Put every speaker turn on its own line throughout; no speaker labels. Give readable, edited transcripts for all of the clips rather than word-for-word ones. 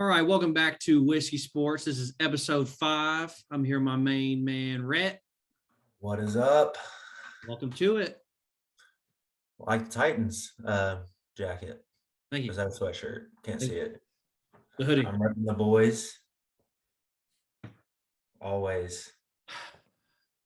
All right, welcome back to Whiskey Sports. This is episode 5. I'm here with my main man, Rhett.
What is up?
Welcome to it.
Like the Titans jacket.
Thank you.
Is that a sweatshirt? Can't see it.
The hoodie.
I'm repping the boys. Always.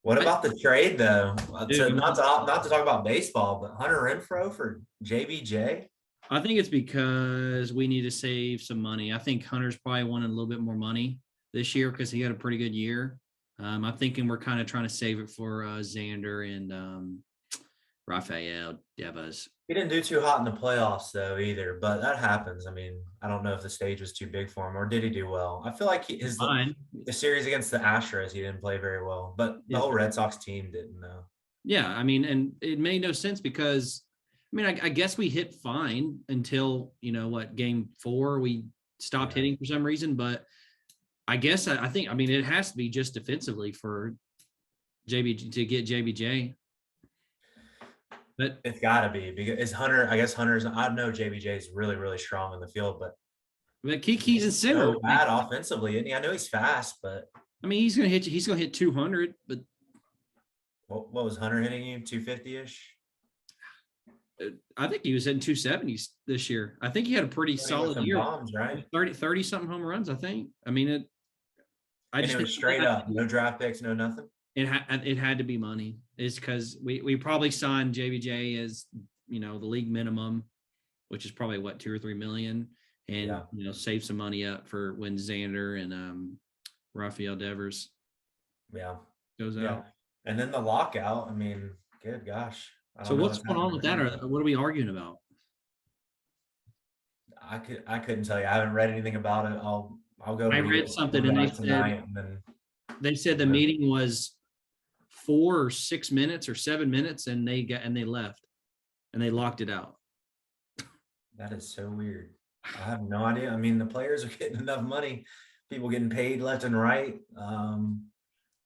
What about the trade though?
Dude,
Not to talk about baseball, but Hunter Renfroe for JBJ.
I think it's because we need to save some money. I think Hunter's probably wanted a little bit more money this year because he had a pretty good year. I'm thinking we're kind of trying to save it for Xander and Rafael Devers.
He didn't do too hot in the playoffs though either, but that happens. I mean, I don't know if the stage was too big for him or did he do well? I feel like the series against the Astros, he didn't play very well, but the whole Red Sox team didn't though.
Yeah, I mean, and it made no sense because I guess we hit fine until, game 4, we stopped hitting for some reason. But I guess I think it has to be just defensively for JBJ to get JBJ. But
it's got to be because Hunter's, I know JBJ is really, really strong in the field, but
Kiki's in center.
So bad offensively, isn't he? I know he's fast, but
he's gonna hit 200. But
what was Hunter hitting you? 250-ish?
I think he was hitting 270s this year. I think he had a pretty solid year.
Bombs, right?
30 something home runs, I think.
It was straight up, no draft picks, no nothing.
It had to be money. It's because we probably signed JBJ as the league minimum, which is probably what, $2 or $3 million, and save some money up for when Xander and Rafael Devers goes out.
And then the lockout. Good gosh.
So what's going on with that? Or what are we arguing about?
I couldn't tell you. I haven't read anything about it. I'll go.
I read something and they said the meeting was 4 or 6 minutes or 7 minutes, and they left and they locked it out.
That is so weird. I have no idea. The players are getting enough money, people getting paid left and right.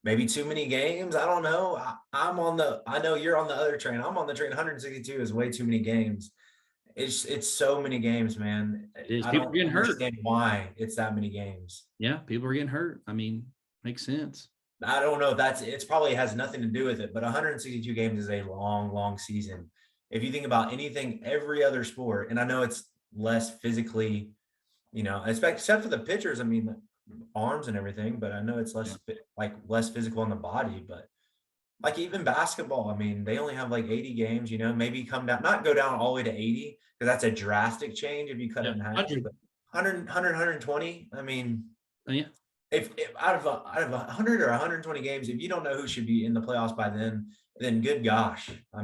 Maybe too many games. I don't know. I know you're on the other train. I'm on the train. 162 is way too many games. It's so many games, man.
It is. People are getting hurt.
Understand why it's that many games.
Yeah, people are getting hurt. Makes sense.
I don't know if it's probably has nothing to do with it, but 162 games is a long, long season. If you think about anything, every other sport, and I know it's less physically, except for the pitchers, arms and everything, but I know it's less physical on the body. But like even basketball, they only have like 80 games, maybe not go down all the way to 80 because that's a drastic change if you cut it in half. 100, 120. If out of 100 or 120 games, if you don't know who should be in the playoffs by then good gosh. I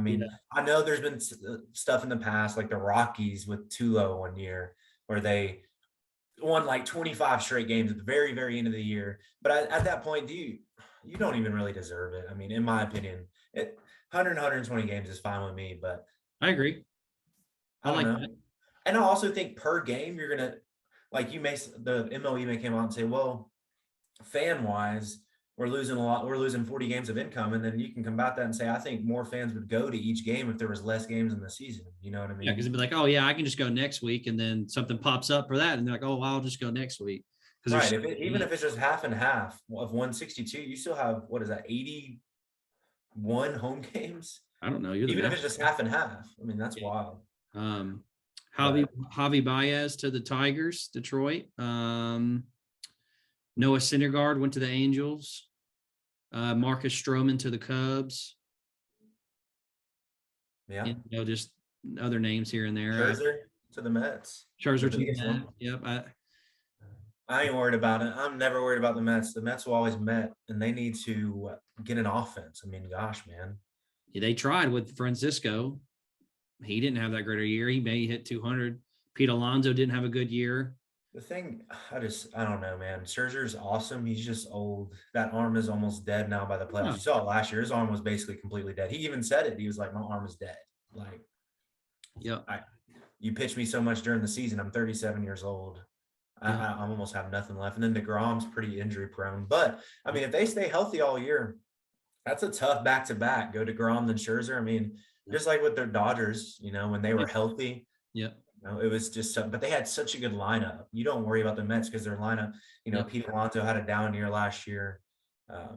know there's been stuff in the past like the Rockies with Tulo one year where they won like 25 straight games at the very, very end of the year. But at that point, you don't even really deserve it. In my opinion, 120 games is fine with me, but
I agree.
I like that. And I also think per game, you're going to, the MLB may come out and say, well, fan wise, we're losing a lot. We're losing 40 games of income. And then you can combat that and say, I think more fans would go to each game if there was less games in the season. You know what I mean?
Yeah, because it'd be like, oh yeah, I can just go next week. And then something pops up for that. And they're like, oh, I'll just go next week.
Right. Even if it's just half and half of 162, you still have, what is that, 81 home games?
I don't know.
Even if it's just half and half. That's wild.
Javi Baez to the Tigers, Detroit. Noah Syndergaard went to the Angels. Marcus Stroman to the Cubs.
Yeah.
Just other names here and there.
Scherzer to the Mets.
Scherzer to the Mets. Yep.
I ain't worried about it. I'm never worried about the Mets. The Mets will always Met, and they need to get an offense. Gosh, man.
Yeah, they tried with Francisco. He didn't have that great a year. He may hit 200. Pete Alonso didn't have a good year.
The thing, I don't know, man. Scherzer's awesome. He's just old. That arm is almost dead now by the playoffs. You saw it last year. His arm was basically completely dead. He even said it. He was like, my arm is dead. You pitched me so much during the season. I'm 37 years old. I almost have nothing left. And then DeGrom's pretty injury prone. But, if they stay healthy all year, that's a tough back-to-back. Go DeGrom, then Scherzer. Just like with their Dodgers, when they were healthy.
Yeah.
know, it was just but they had such a good lineup. You don't worry about the Mets because their lineup,
Yep.
Pete Alonso had a down year last year.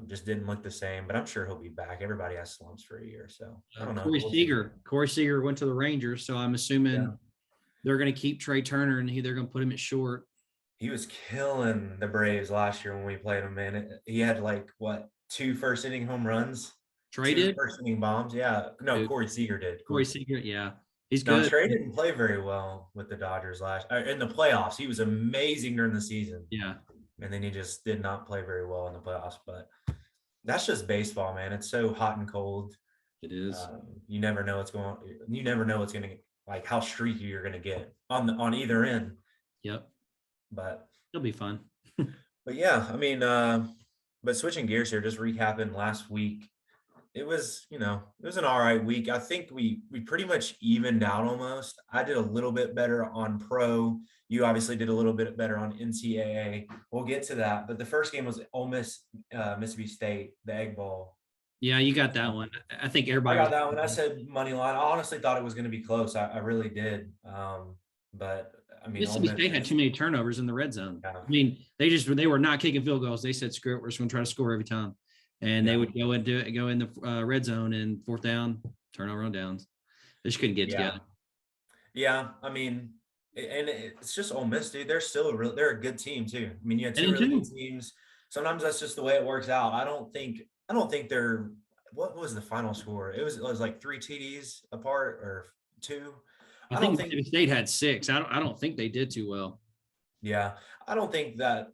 Just didn't look the same, but I'm sure he'll be back. Everybody has slumps for a year. So I don't know.
Corey Seager went to the Rangers. So I'm assuming they're going to keep Trey Turner and they're going to put him at short.
He was killing the Braves last year when we played him, man. He had like, what, 2 first inning home runs?
Traded?
2 first inning bombs. Yeah. No,
Dude.
Corey Seager did.
Corey Seager, yeah. He's
Now,
good.
Trey didn't play very well with the Dodgers in the playoffs. He was amazing during the season.
Yeah.
And then he just did not play very well in the playoffs. But that's just baseball, man. It's so hot and cold.
It is.
You never know what's going. You never know what's going to, like, how streaky you're going to get on either end.
Yep.
But
it'll be fun.
But yeah, I mean, but switching gears here, just recapping last week, it was an all right week. I think we pretty much evened out almost. I did a little bit better on pro. You obviously did a little bit better on NCAA. We'll get to that. But the first game was Ole Miss, Mississippi State, the Egg Bowl.
Yeah, you got that one. I think everybody
got that one. I said money line. I honestly thought it was going to be close. I really did. But I mean,
Mississippi State had too many turnovers in the red zone.
Yeah.
I mean, they were not kicking field goals. They said, "Screw it, we're just going to try to score every time," and they would go in the red zone and 4th down, turnover on downs. They just couldn't get together.
Yeah, I mean, and it's just Ole Miss, dude. They're a good team too. I mean, you had 2 really good teams. Sometimes that's just the way it works out. I don't think they're. What was the final score? It was like 3 TDs apart or 2.
I think Mississippi State had 6. I don't think they did too well.
Yeah, I don't think that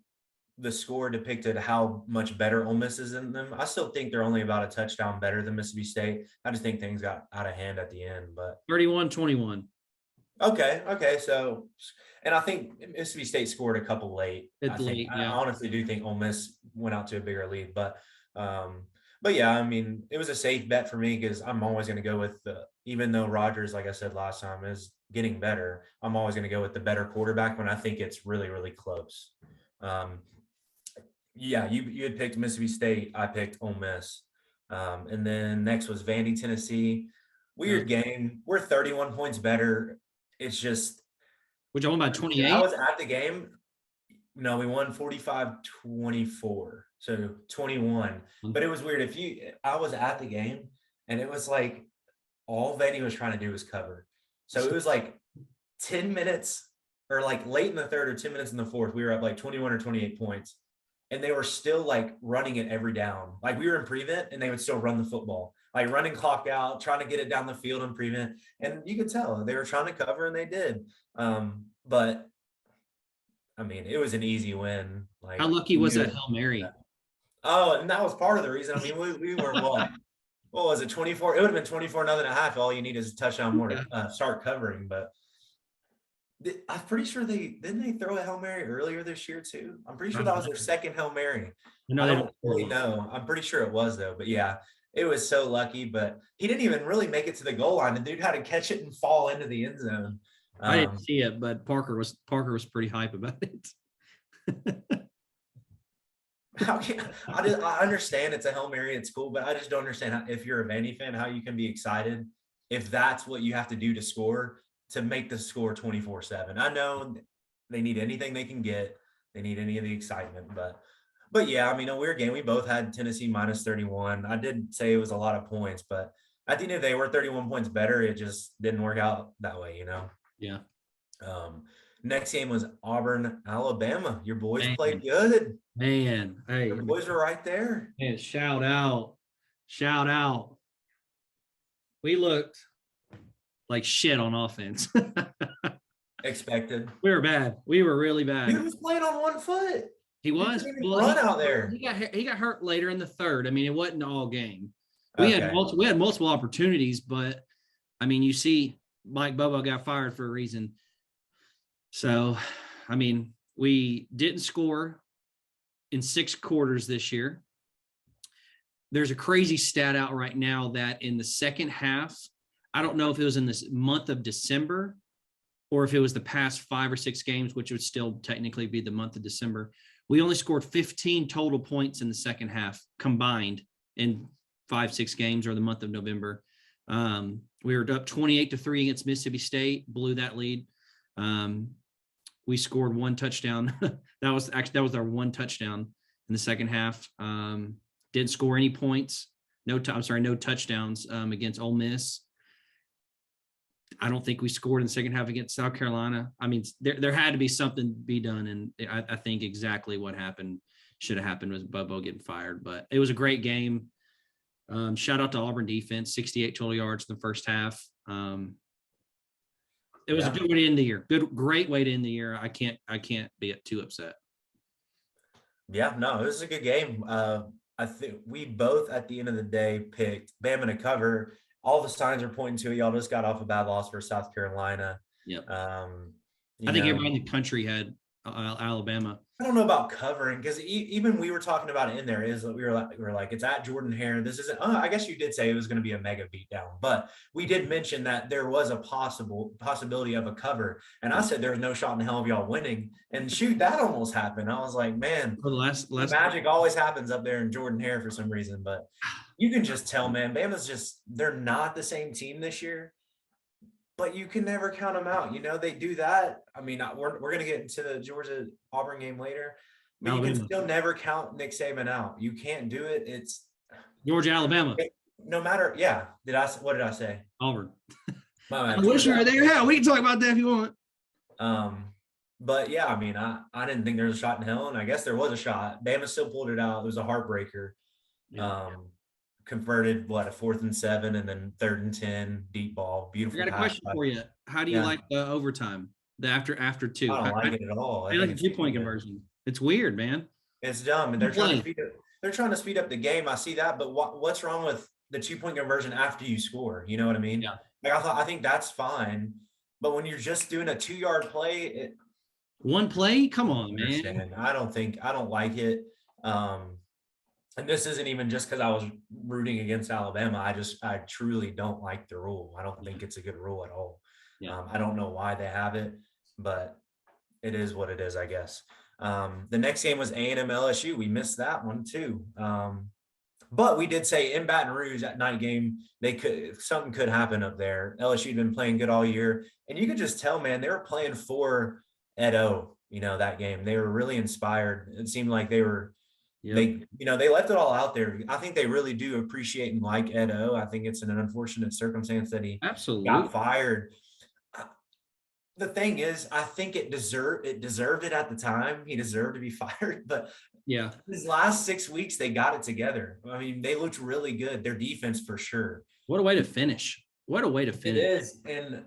the score depicted how much better Ole Miss is than them. I still think they're only about a touchdown better than Mississippi State. I just think things got out of hand at the end. But
31-21.
Okay. So, and I think Mississippi State scored a couple late. I honestly do think Ole Miss went out to a bigger lead. But yeah, I mean, it was a safe bet for me because I'm always going to go with even though Rodgers, like I said last time, is getting better, I'm always going to go with the better quarterback when I think it's really, really close. Yeah, you had picked Mississippi State. I picked Ole Miss. And then next was Vandy, Tennessee. Weird game. We're 31 points better. It's just.
Which I won by 28?
I was at the game. No, we won 45-24. So 21. But it was weird. I was at the game and it was like all Vandy was trying to do was cover. So it was like 10 minutes or like late in the third or 10 minutes in the fourth, we were up like 21 or 28 points. And they were still like running it every down. Like we were in prevent and they would still run the football, like running clock out, trying to get it down the field in prevent. And you could tell they were trying to cover and they did. But I mean, it was an easy win. Like,
how lucky was that Hail Mary?
Oh, and that was part of the reason. I mean, we were what was it, 24? It would have been 24-0.5. All you need is a touchdown more to start covering. But I'm pretty sure didn't they throw a Hail Mary earlier this year too? I'm pretty sure that was their second Hail Mary. I don't really know. I'm pretty sure it was though. But yeah, it was so lucky. But he didn't even really make it to the goal line. The dude had to catch it and fall into the end zone.
I didn't see it, but Parker was pretty hype about it.
I understand it's a Hail Mary, it's cool, but I just don't understand if you're a Vandy fan, how you can be excited if that's what you have to do to score, to make the score 24-7. I know they need anything they can get. They need any of the excitement, but yeah, I mean, a weird game. We both had Tennessee minus 31. I did say it was a lot of points, but at the end of the day, we're 31 points better. It just didn't work out that way,
Yeah.
Next game was Auburn, Alabama. Your boys played good.
Man, hey,
your boys were right there.
Man, shout out. We looked like shit on offense.
Expected.
We were bad. We were really bad.
He was playing on one foot.
He was.
Run out there.
He got hurt later in the third. I mean, it wasn't all game. We had multiple opportunities, but I mean, you see, Mike Bobo got fired for a reason. So, I mean, we didn't score in 6 quarters this year. There's a crazy stat out right now that in the second half, I don't know if it was in this month of December or if it was the past 5 or 6 games, which would still technically be the month of December. We only scored 15 total points in the second half combined in 5-6 games or the month of November. We were up 28-3 against Mississippi State, blew that lead. We scored one touchdown. that was our one touchdown in the second half. Didn't score any points. No touchdowns against Ole Miss. I don't think we scored in the second half against South Carolina. I mean, there had to be something to be done, and I think exactly what happened should have happened was Bobo getting fired. But it was a great game. Shout out to Auburn defense, 68 total yards in the first half. It was a good way to end the year. Great way to end the year. I can't be too upset.
Yeah, no, it was a good game. I think we both at the end of the day picked Bama to cover. All the signs are pointing to it. Y'all just got off a bad loss for South Carolina.
Yep. I think everybody in the country had Alabama.
I don't know about covering because even we were talking about it in there is we were like it's at Jordan Hare. This isn't. I guess you did say it was going to be a mega beatdown, but we did mention that there was a possibility of a cover, and I said there's no shot in hell of y'all winning. And shoot, that almost happened. I was like, man, the magic always happens up there in Jordan Hare for some reason. But you can just tell, man, Bama's they're not the same team this year. But you can never count them out. You know, they do that. I mean, we're going to get into the Georgia Auburn game later. But you can still never count Nick Saban out. You can't do it. It's
Georgia, Alabama.
No matter. Yeah. What did I say?
Auburn.
I
wish you were there. Yeah, we can talk about that if you want.
But yeah, I mean, I didn't think there was a shot in hell, and I guess there was a shot. Bama still pulled it out. It was a heartbreaker. Yeah. Converted a 4th and 7 and then 3rd and 10 deep ball. Beautiful.
I got a question for you. How do you like the overtime? The after 2?
I don't like it at all.
I like a 2-point conversion. It's weird, man.
It's dumb, and they're trying to speed up the game. I see that, but what's wrong with the 2-point conversion after you score? You know what I mean?
Yeah.
I think that's fine, but when you're just doing a 2-yard play,
one play, come on, man.
I don't like it. And this isn't even just because I was rooting against Alabama. I truly don't like the rule. I don't think it's a good rule at all. Yeah. I don't know why they have it, but it is what it is, I guess. The next game was A&M LSU. We missed that one too. But we did say in Baton Rouge at night game, something could happen up there. LSU had been playing good all year, and you could just tell, man, they were playing for Ed O. That game. They were really inspired. It seemed like they were. Yep. They left it all out there. I think they really do appreciate and like Ed O. I think it's an unfortunate circumstance that he got fired. The thing is, I think it deserved it at the time. He deserved to be fired, but
yeah,
his last 6 weeks they got it together. I mean, they looked really good. Their defense for sure.
What a way to finish! It
is, and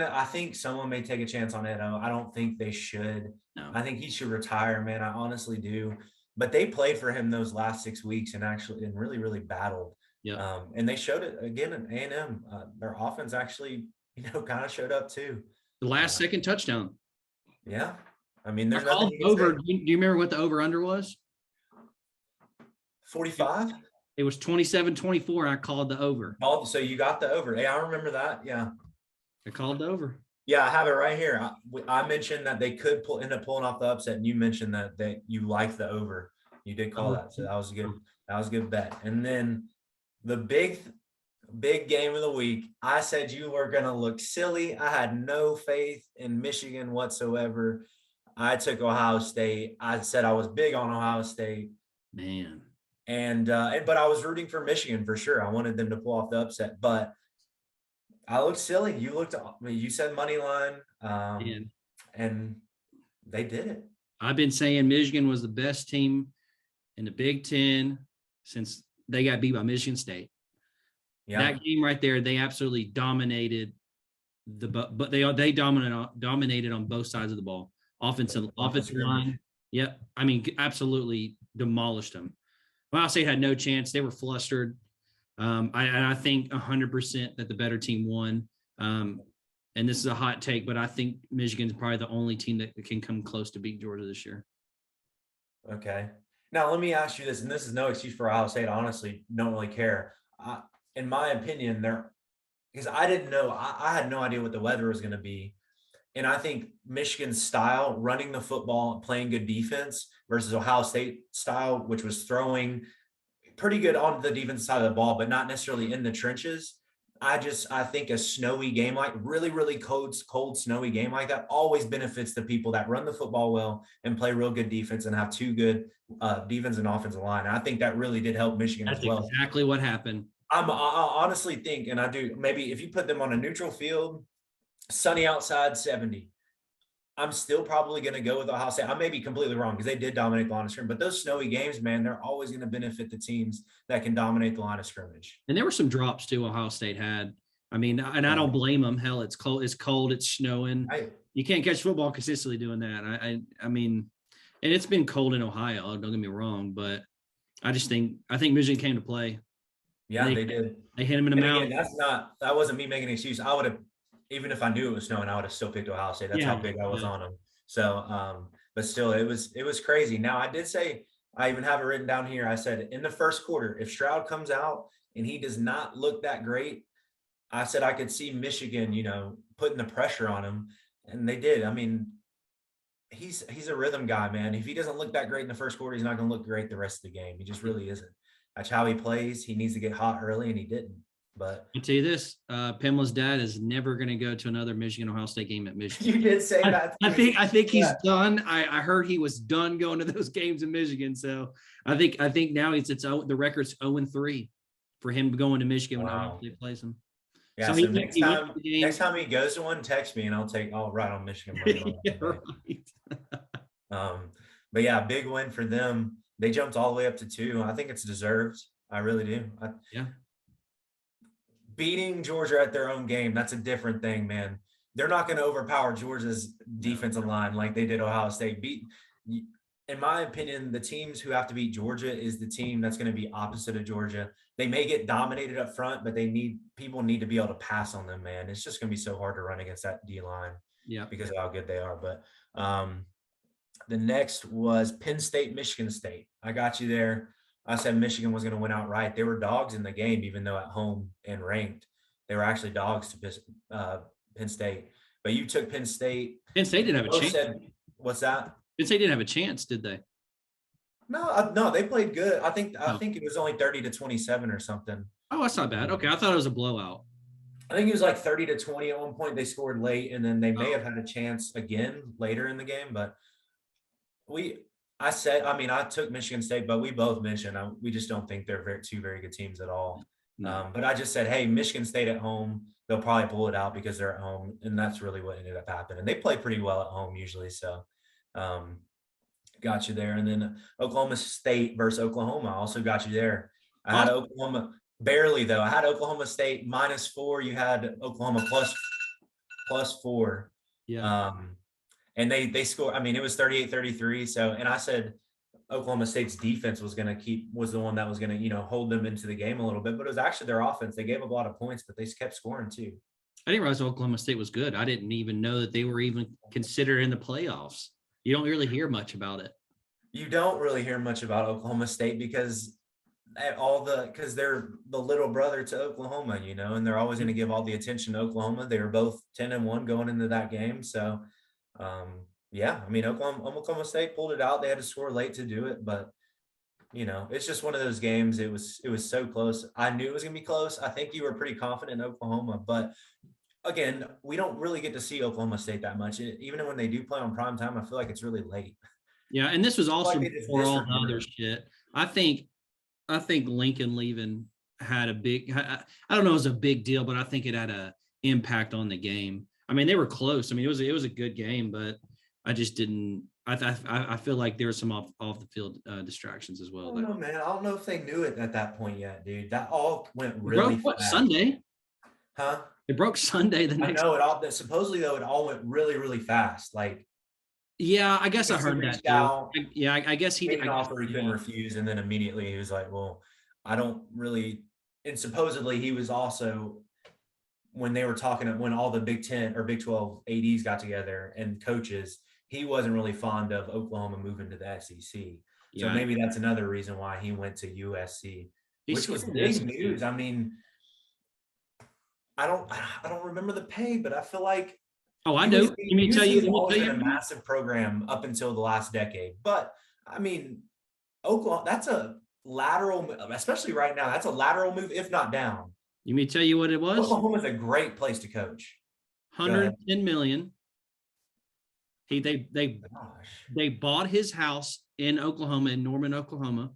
I think someone may take a chance on Ed O. I don't think they should. No. I think he should retire, man. I honestly do. But they played for him those last 6 weeks and really, really battled.
Yeah.
And they showed it again in A&M. Their offense actually, kind of showed up too.
The last second touchdown.
Yeah. I mean, there's
nothing over. Do you remember what the over-under was?
45?
It was 27-24. I called the over.
Oh, so you got the over. Hey, I remember that. Yeah.
I called the over.
Yeah, I have it right here. I mentioned that they could end up pulling off the upset, and you mentioned that you like the over. You did call that, so that was good. That was a good bet. And then the big game of the week, I said you were going to look silly. I had no faith in Michigan whatsoever. I took Ohio State. I said I was big on Ohio State.
Man.
But I was rooting for Michigan for sure. I wanted them to pull off the upset, but I looked silly. You said money line, and they did it.
I've been saying Michigan was the best team in the Big Ten since they got beat by Michigan State. Yeah. That game right there, they absolutely dominated but they dominated on both sides of the ball. Offensive line. Yep. I mean, absolutely demolished them. Ohio State had no chance. They were flustered. I think 100% that the better team won. And this is a hot take, but I think Michigan's probably the only team that can come close to beat Georgia this year.
Okay. Now, let me ask you this, and this is no excuse for Ohio State. I honestly don't really care. In my opinion, because I didn't know, I had no idea what the weather was going to be. And I think Michigan's style, running the football, playing good defense versus Ohio State style, which was throwing pretty good on the defensive side of the ball, but not necessarily in the trenches. I think a snowy game, like really, really cold, snowy game like that always benefits the people that run the football well and play real good defense and have two good defense and offensive line. And I think that really did help Michigan as
That's
well.
exactly what happened.
I honestly think, and I do, maybe if you put them on a neutral field, sunny outside, 70, I'm still probably going to go with Ohio State. I may be completely wrong because they did dominate the line of scrimmage, but those snowy games, man, they're always going to benefit the teams that can dominate the line of scrimmage.
And there were some drops too Ohio State had. I mean, and I don't blame them. Hell, it's cold. It's cold. It's snowing. You can't catch football consistently doing that. I mean, and it's been cold in Ohio. Don't get me wrong, but I think Michigan came to play.
Yeah, they did.
They hit him in the mouth.
Again, that wasn't me making an excuse. I would have, even if I knew it was snowing, I would have still picked Ohio State. That's how big I was on them. So, but still, it was crazy. Now, I did say, I even have it written down here. I said in the first quarter, if Stroud comes out and he does not look that great, I said I could see Michigan, putting the pressure on him, and they did. I mean, he's a rhythm guy, man. If he doesn't look that great in the first quarter, he's not going to look great the rest of the game. He just really isn't. That's how he plays. He needs to get hot early, and he didn't. But
I'll tell you this, Pamela's dad is never going to go to another Michigan-Ohio State game at Michigan.
You did say that.
I think he's done. I heard he was done going to those games in Michigan. So I think now the record's 0-3 for him going to Michigan when Ohio State plays him.
Yeah. So next time he goes to one, text me and I'll write on Michigan.
Yeah, right.
But yeah, big win for them. They jumped all the way up to 2. I think it's deserved. I really do.
Yeah.
Beating Georgia at their own game, that's a different thing, man. They're not going to overpower Georgia's defensive line like they did Ohio State. In my opinion, the teams who have to beat Georgia is the team that's going to be opposite of Georgia. They may get dominated up front, but people need to be able to pass on them, man. It's just going to be so hard to run against that D line, because of how good they are. But the next was Penn State, Michigan State. I got you there. I said Michigan was going to win outright. They were dogs in the game, even though at home and ranked. They were actually dogs to Penn State. But you took Penn State.
Penn State didn't have a chance.
What's that?
Penn State didn't have a chance, did they?
No, they played good. I think it was only 30-27 or something.
Oh, that's not bad. Okay, I thought it was a blowout.
I think it was like 30-20 at one point. They scored late, and then they may have had a chance again later in the game. But I took Michigan State, but we both mentioned we just don't think they're two very good teams at all.
No.
But I just said, hey, Michigan State at home, they'll probably pull it out because they're at home, and that's really what ended up happening. And they play pretty well at home usually, so got you there. And then Oklahoma State versus Oklahoma, I also got you there. I had Oklahoma barely though. I had Oklahoma State -4. You had Oklahoma plus 4.
Yeah.
And they scored. I mean, it was 38-33. So, and I said Oklahoma State's defense was the one that was going to, hold them into the game a little bit, but it was actually their offense. They gave up a lot of points, but they kept scoring too.
I didn't realize Oklahoma State was good. I didn't even know that they were even considered in the playoffs. You don't really hear much about it.
You don't really hear much about Oklahoma State because they're the little brother to Oklahoma, and they're always going to give all the attention to Oklahoma. They were both 10-1 going into that game. So, I mean, Oklahoma State pulled it out. They had to score late to do it, but it's just one of those games. It was so close. I knew it was going to be close. I think you were pretty confident in Oklahoma, but again, we don't really get to see Oklahoma State that much. Even when they do play on prime time, I feel like it's really late.
Yeah, and this was also before all the other shit. I think Lincoln leaving had a big. I don't know, it was a big deal, but I think it had a impact on the game. I mean, they were close. I mean, it was a good game, but I just didn't. I feel like there were some off the field distractions as well.
I don't know, man. I don't know if they knew it at that point yet, dude. That all went really fast.
Sunday?
Huh?
It broke Sunday the next.
I know it all. Supposedly though, it all went really, really fast. Like.
Yeah, I guess I heard that too. I guess he
made an offer he couldn't refuse, and then immediately he was like, "Well, I don't really." And supposedly he was also, when they were talking, when all the Big 10 or Big 12 ADs got together and coaches, he wasn't really fond of Oklahoma moving to the SEC. So maybe that's another reason why he went to USC, which was big news. I mean, I don't remember the pay, but I feel like.
Oh, I know. Let me tell you.
A massive program up until the last decade, but I mean, Oklahoma. That's a lateral, especially right now. That's a lateral move, if not down.
You may tell you what it was?
Oklahoma's a great place to coach.
110 million. They bought his house in Oklahoma, in Norman, Oklahoma.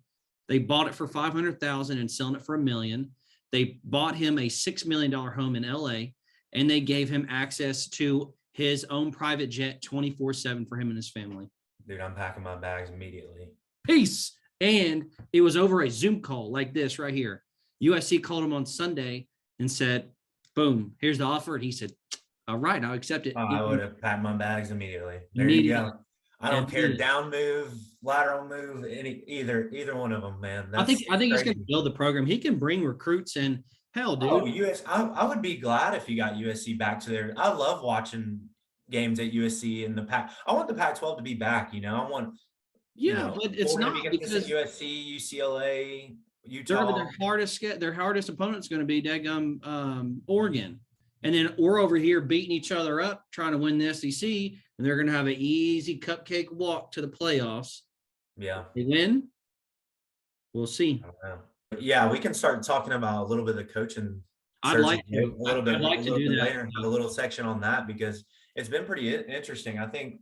They bought it for 500,000 and selling it for $1 million. They bought him a $6 million home in LA, and they gave him access to his own private jet 24/7 for him and his family.
Dude, I'm packing my bags immediately.
Peace. And it was over a Zoom call like this right here. USC called him on Sunday and said, boom, here's the offer. And he said, all right, I'll accept it.
Oh, I would have packed my bags immediately. There you go. I don't care. Down move, lateral move, either one of them, man.
I think he's going to build the program. He can bring recruits and hell, dude.
I would be glad if you got USC back to there. I love watching games at USC and the Pac. I want the Pac-12 to be back. I want.
But it's not
because USC, UCLA, Utah.
Their hardest opponent's going to be Oregon. And then we're over here beating each other up, trying to win the SEC, and they're going to have an easy cupcake walk to the playoffs.
Yeah.
They win. We'll see.
Yeah, we can start talking about a little bit of coaching.
I'd like to do that.
Later, a little section on that, because it's been pretty interesting. I think,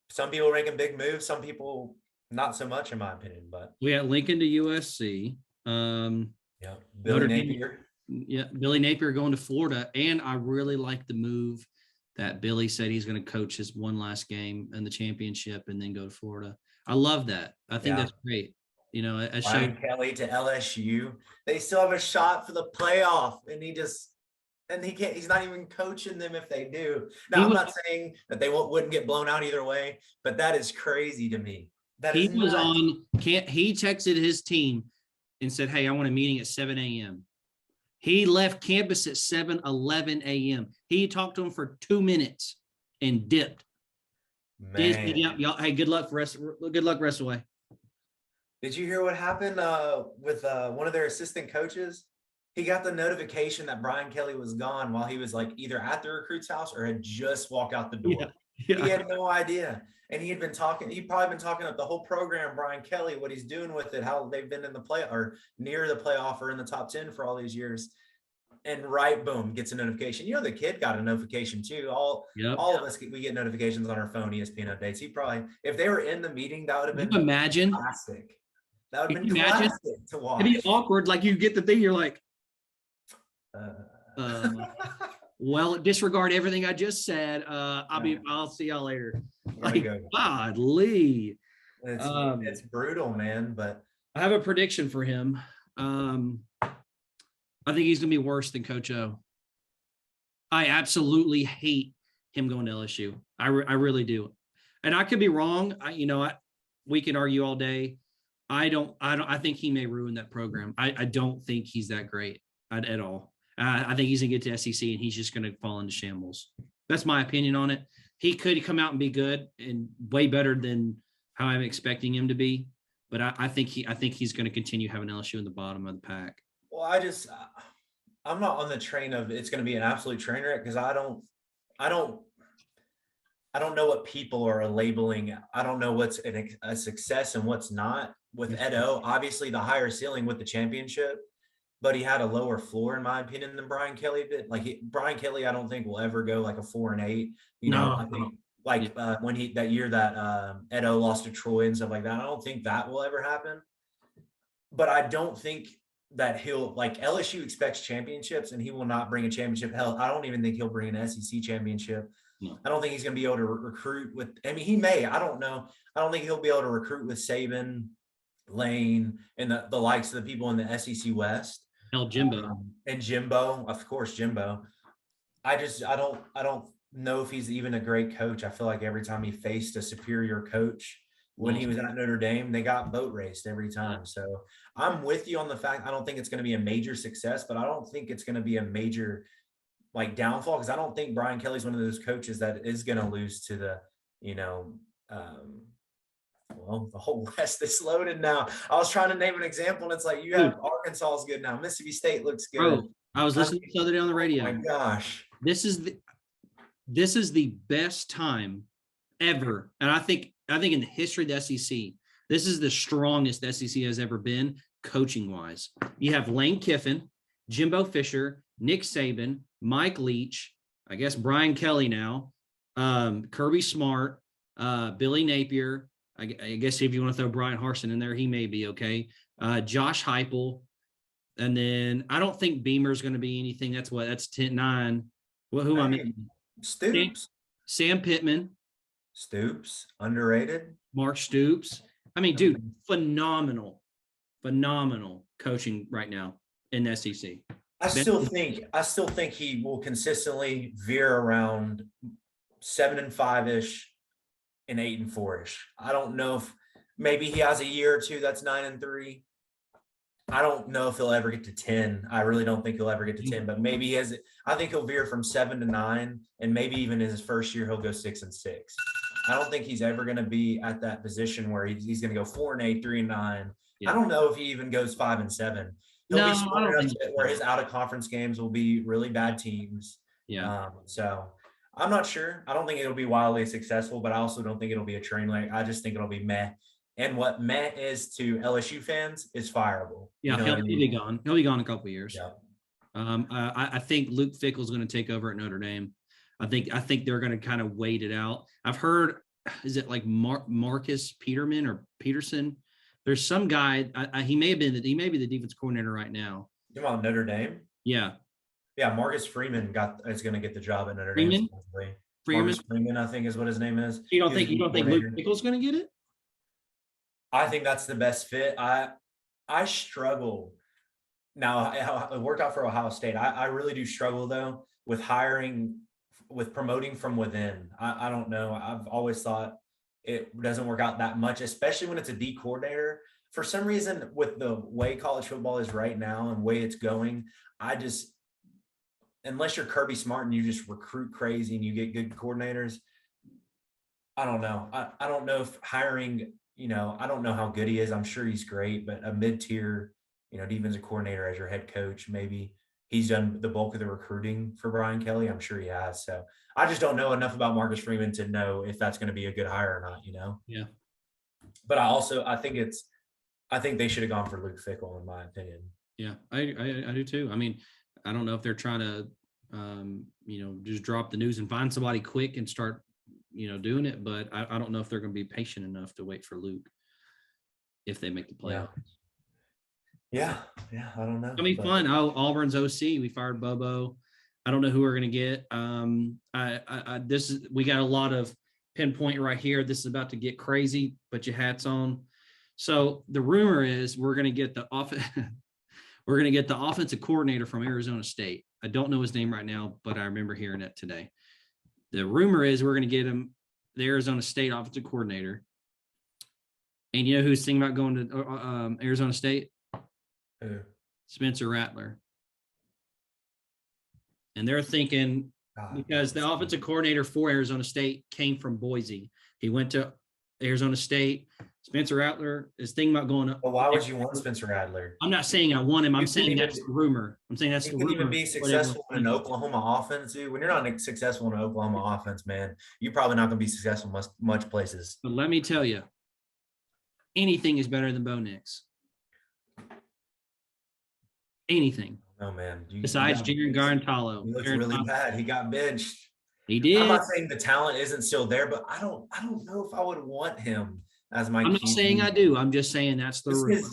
some people are making big moves, some people not so much, in my opinion. But
we had Lincoln to USC.
Billy Napier.
Yeah, Billy Napier going to Florida, and I really like the move that Billy said he's going to coach his one last game in the championship and then go to Florida. I love that. I think that's great.
Brian Kelly to LSU. They still have a shot for the playoff, and he's not even coaching them if they do. Now, I'm not saying that they wouldn't get blown out either way, but that is crazy to me. He texted his team and said, hey, I want a meeting at 7 a.m. He left campus at 7:11 a.m. He talked to him for 2 minutes and dipped. Man.
Y'all, hey, good luck rest of the way.
Did you hear what happened with one of their assistant coaches? He got the notification that Brian Kelly was gone while he was either at the recruit's house or had just walked out the door. Yeah. He had no idea. And he'd probably been talking about the whole program, Brian Kelly, what he's doing with it, how they've been in the play or near the playoff or in the top 10 for all these years. And boom, gets a notification. The kid got a notification too. All of us, we get notifications on our phone, ESPN updates. He probably, if they were in the meeting, that would have been classic. That would have been classic to watch.
It'd be awkward. You get the thing, you're like, well, disregard everything I just said. I'll see y'all later. Godly.
It's brutal, man. But
I have a prediction for him. I think he's going to be worse than Coach O. I absolutely hate him going to LSU. I really do. And I could be wrong. We can argue all day. I think he may ruin that program. I don't think he's that great at all. I think he's going to get to SEC and he's just going to fall into shambles. That's my opinion on it. He could come out and be good and way better than how I'm expecting him to be. But I think he's going to continue having LSU in the bottom of the pack.
Well, I'm not on the train of it's going to be an absolute train wreck, because I don't know what people are labeling. I don't know what's a success and what's not. With Ed O, obviously the higher ceiling with the championship, but he had a lower floor, in my opinion, than Brian Kelly did. Brian Kelly, I don't think will ever go a 4-8. I think when that year that Ed O lost to Troy and stuff like that, I don't think that will ever happen. But I don't think that he'll LSU expects championships, and he will not bring a championship. Hell, I don't even think he'll bring an SEC championship. No. I don't think he's going to be able to recruit with. I mean, he may. I don't know. I don't think he'll be able to recruit with Saban, Lane, and the likes of the people in the SEC West.
Jimbo
and Jimbo, of course, Jimbo. I don't know if he's even a great coach. I feel like every time he faced a superior coach when he was at Notre Dame, they got boat raced every time. So I'm with you on the fact I don't think it's going to be a major success, but I don't think it's going to be a major downfall, because I don't think Brian Kelly's one of those coaches that is going to lose to the, the whole West is loaded now. I was trying to name an example, and it's you have Arkansas is good now. Mississippi State looks good.
Bro, I was listening to the other day on the radio.
Oh my gosh.
This is the best time ever. And I think in the history of the SEC, this is the strongest SEC has ever been coaching wise. You have Lane Kiffin, Jimbo Fisher, Nick Saban, Mike Leach, I guess Brian Kelly now, Kirby Smart, Billy Napier. I guess if you want to throw Brian Harsin in there, he may be okay. Josh Heupel. And then I don't think Beamer's going to be anything. That's 10-9. Well, who am I mean?
Stoops.
Sam Pittman.
Stoops, underrated.
Mark Stoops. I mean, dude, phenomenal coaching right now in the SEC.
I still think he will consistently veer around 7-5-ish and 8-4-ish. I don't know if maybe he has a year or two that's 9-3. I don't know if he'll ever get to 10. I really don't think he'll ever get to 10, but maybe he has. I think he'll veer from 7-9, and maybe even in his first year he'll go 6-6. I don't think he's ever going to be at that position where he's going to go 4-8, 3-9. Yeah. I don't know if he even goes 5-7. He'll be smart enough where his out of conference games will be really bad teams.
Yeah.
So I'm not sure. I don't think it'll be wildly successful, but I also don't think it'll be a train wreck. I just think it'll be meh. And what meh is to LSU fans is fireable.
Yeah, he'll be gone. He'll be gone in a couple of years.
Yeah.
I think Luke Fickell's going to take over at Notre Dame. I think they're going to kind of wait it out. I've heard, is it like Marcus Peterman or Peterson? There's some guy. He may be the defense coordinator right now.
You about Notre Dame?
Yeah.
Yeah, Marcus Freeman is going to get the job at Notre Dame. Marcus Freeman, I think, is what his name is.
You don't think Luke Fickell's going to get it?
I think that's the best fit. I struggle. Now, it worked out for Ohio State. I really do struggle, though, with promoting from within. I don't know. I've always thought it doesn't work out that much, especially when it's a D coordinator. For some reason, with the way college football is right now and the way it's going, unless you're Kirby Smart and you just recruit crazy and you get good coordinators, I don't know. I don't know if hiring – I don't know how good he is. I'm sure he's great, but a mid-tier, defensive coordinator as your head coach, maybe he's done the bulk of the recruiting for Brian Kelly. I'm sure he has. So I just don't know enough about Marcus Freeman to know if that's going to be a good hire or not,
Yeah.
But I think they should have gone for Luke Fickell, in my opinion.
Yeah, I do too. I mean, I don't know if they're trying to, just drop the news and find somebody quick and start doing it, but I don't know if they're going to be patient enough to wait for Luke if they make the playoffs.
Yeah, I don't know.
I mean, fun. Auburn's OC. We fired Bobo. I don't know who we're going to get. We got a lot of pinpoint right here. This is about to get crazy. Put your hats on. So the rumor is we're going to get the offensive coordinator from Arizona State. I don't know his name right now, but I remember hearing it today. The rumor is we're going to get him the Arizona State offensive coordinator. And you know who's thinking about going to Arizona State?
Who?
Spencer Rattler. And they're thinking because the offensive coordinator for Arizona State came from Boise. He went to Arizona State. Spencer Rattler is thinking about going up.
Well, why would you want Spencer Rattler?
I'm not saying I want him. I'm saying that's the rumor. I'm saying that's the rumor.
You couldn't even be successful in an Oklahoma offense, dude. When you're not successful in an Oklahoma offense, man, you're probably not going to be successful much places.
But let me tell you, anything is better than Bo Nix. Anything.
Oh, man.
Besides Jaron Garantalo.
He looks really bad. He got benched.
He did.
I'm not saying the talent isn't still there, but I don't know if I would want him as my
I'm not saying I do. I'm just saying that's the rumor.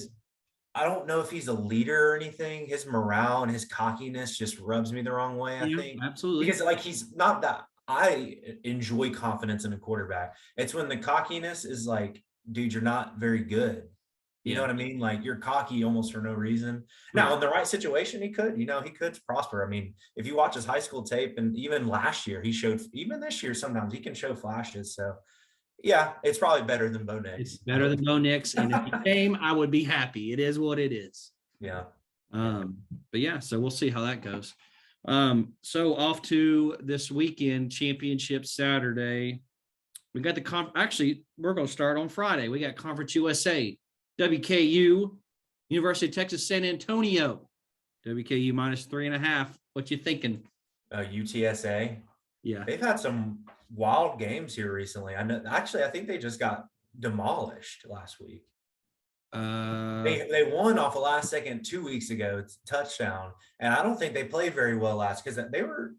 I don't know if he's a leader or anything. His morale and his cockiness just rubs me the wrong way, I think.
Absolutely.
Because he's not that – I enjoy confidence in a quarterback. It's when the cockiness is like, dude, you're not very good. You know what I mean? Like you're cocky almost for no reason. Now, in the right situation, he could prosper. I mean, if you watch his high school tape and even last year, even this year, sometimes he can show flashes. So, yeah, it's probably better than Bo Nix.
It's better than Bo Nix. And if he came, I would be happy. It is what it is.
Yeah.
But yeah, so we'll see how that goes. So off to this weekend, Championship Saturday. We got actually, we're going to start on Friday. We got Conference USA. WKU, University of Texas, San Antonio. WKU -3.5. What you thinking?
UTSA.
Yeah.
They've had some wild games here recently. I think they just got demolished last week. They won off a last second 2 weeks ago. It's a touchdown. And I don't think they played very well last because they were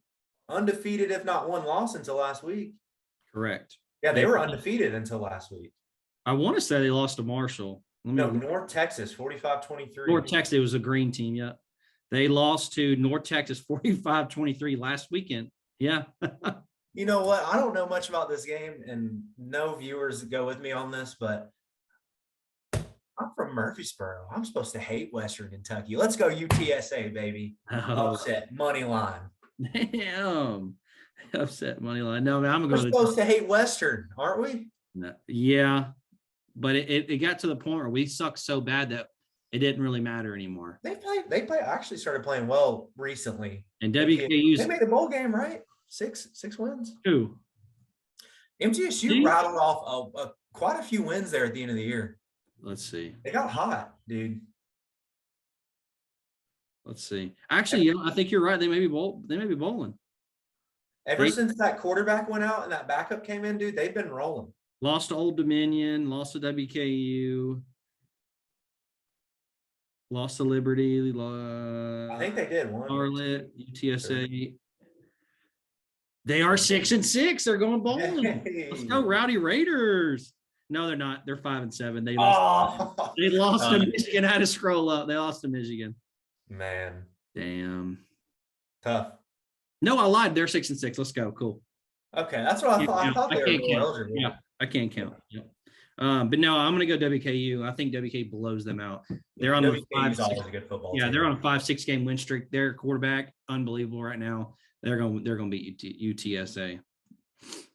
undefeated, if not one loss until last week.
correct.
Yeah, they were undefeated until last week.
I want to say they lost to Marshall.
No, North Texas, 45-23.
North Texas, it was a green team. Yeah. They lost to North Texas 45-23 last weekend. Yeah.
You know what? I don't know much about this game, and no viewers go with me on this, but I'm from Murfreesboro. I'm supposed to hate Western Kentucky. Let's go UTSA, baby. Upset money line.
Damn. Upset money line. No, man, I'm
We're
going
supposed to hate Western, aren't we?
No, yeah. But it got to the point where we sucked so bad that it didn't really matter anymore.
They actually started playing well recently.
And WKU's
they made a bowl game, right? Six wins.
Who?
MTSU rattled off quite a few wins there at the end of the year.
Let's see.
They got hot, dude.
Let's see. Actually, I think you're right. They may be bowling.
Ever since that quarterback went out and that backup came in, dude, they've been rolling.
Lost to Old Dominion, lost to WKU, lost to Liberty.
I think they did one.
Charlotte, UTSA. They are 6-6. They're going bowling. Hey. Let's go, Rowdy Raiders. No, they're not. They're 5-7. They lost to Michigan. I had to scroll up. They lost to Michigan.
Man.
Damn.
Tough.
No, I lied. They're 6-6. Let's go. Cool.
Okay, that's what I thought. I thought they were eligible.
Yeah, I can't count. Yeah. But no, I'm going to go WKU. I think WKU blows them out. They're on
a 5-6 good football team.
They're on a 5-6 game win streak. Their quarterback, unbelievable right now. They're going to beat UTSA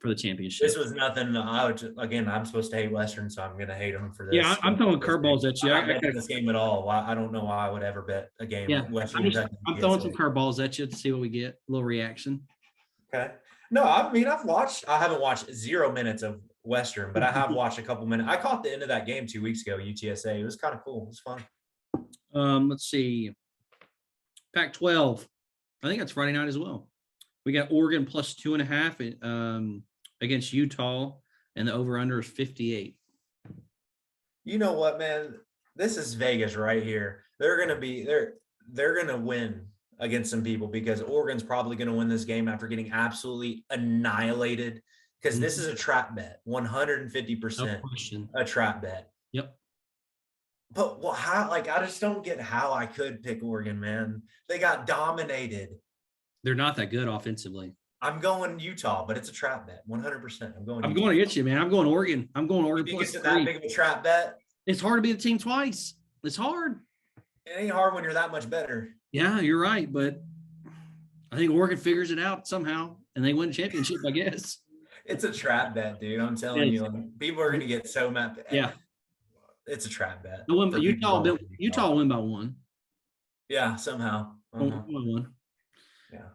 for the championship.
This was nothing. I'm supposed to hate Western, so I'm going to hate them for this.
Yeah, I'm throwing curveballs at you.
I'm not betting this game at all. I don't know why I would ever bet a game.
Yeah, I'm throwing some curveballs at you to see what we get. A little reaction.
Okay. No, I mean, I haven't watched 0 minutes of Western, but I have watched a couple minutes. I caught the end of that game 2 weeks ago, UTSA. It was kind of cool. It was fun.
Let's see. Pac-12. I think that's Friday night as well. We got Oregon plus 2.5 against Utah, and the over/under is 58.
You know what, man? This is Vegas right here. They're gonna win against some people because Oregon's probably gonna win this game after getting absolutely annihilated. Because this is a trap bet, 150% a trap bet.
Yep.
But how? I just don't get how I could pick Oregon, man. They got dominated.
They're not that good offensively.
I'm going Utah, but it's a trap bet, 100%. I'm going
against you, man. I'm going Oregon. I'm going Oregon.
You think it's that big of a trap bet?
It's hard to beat a team twice. It's hard.
It ain't hard when you're that much better.
Yeah, you're right, but I think Oregon figures it out somehow, and they win a championship, I guess.
It's a trap bet, dude. I'm telling you, people are going to get so mad.
Yeah.
It's a trap bet.
Utah win by 1.
Yeah, somehow.
1.
Yeah.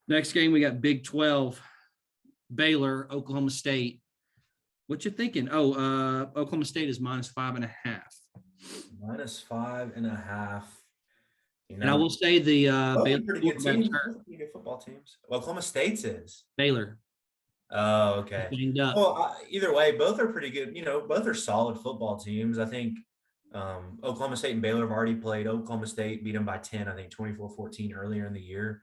Next game, we got Big 12, Baylor, Oklahoma State. What you thinking? Oklahoma State is -5.5.
-5.5.
And I will say the
Baylor pretty good football teams. Well, Oklahoma State's is
Baylor.
Oh, okay. Well, either way, both are pretty good. Both are solid football teams. I think Oklahoma State and Baylor have already played. Oklahoma State beat them by 10, I think 24-14 earlier in the year.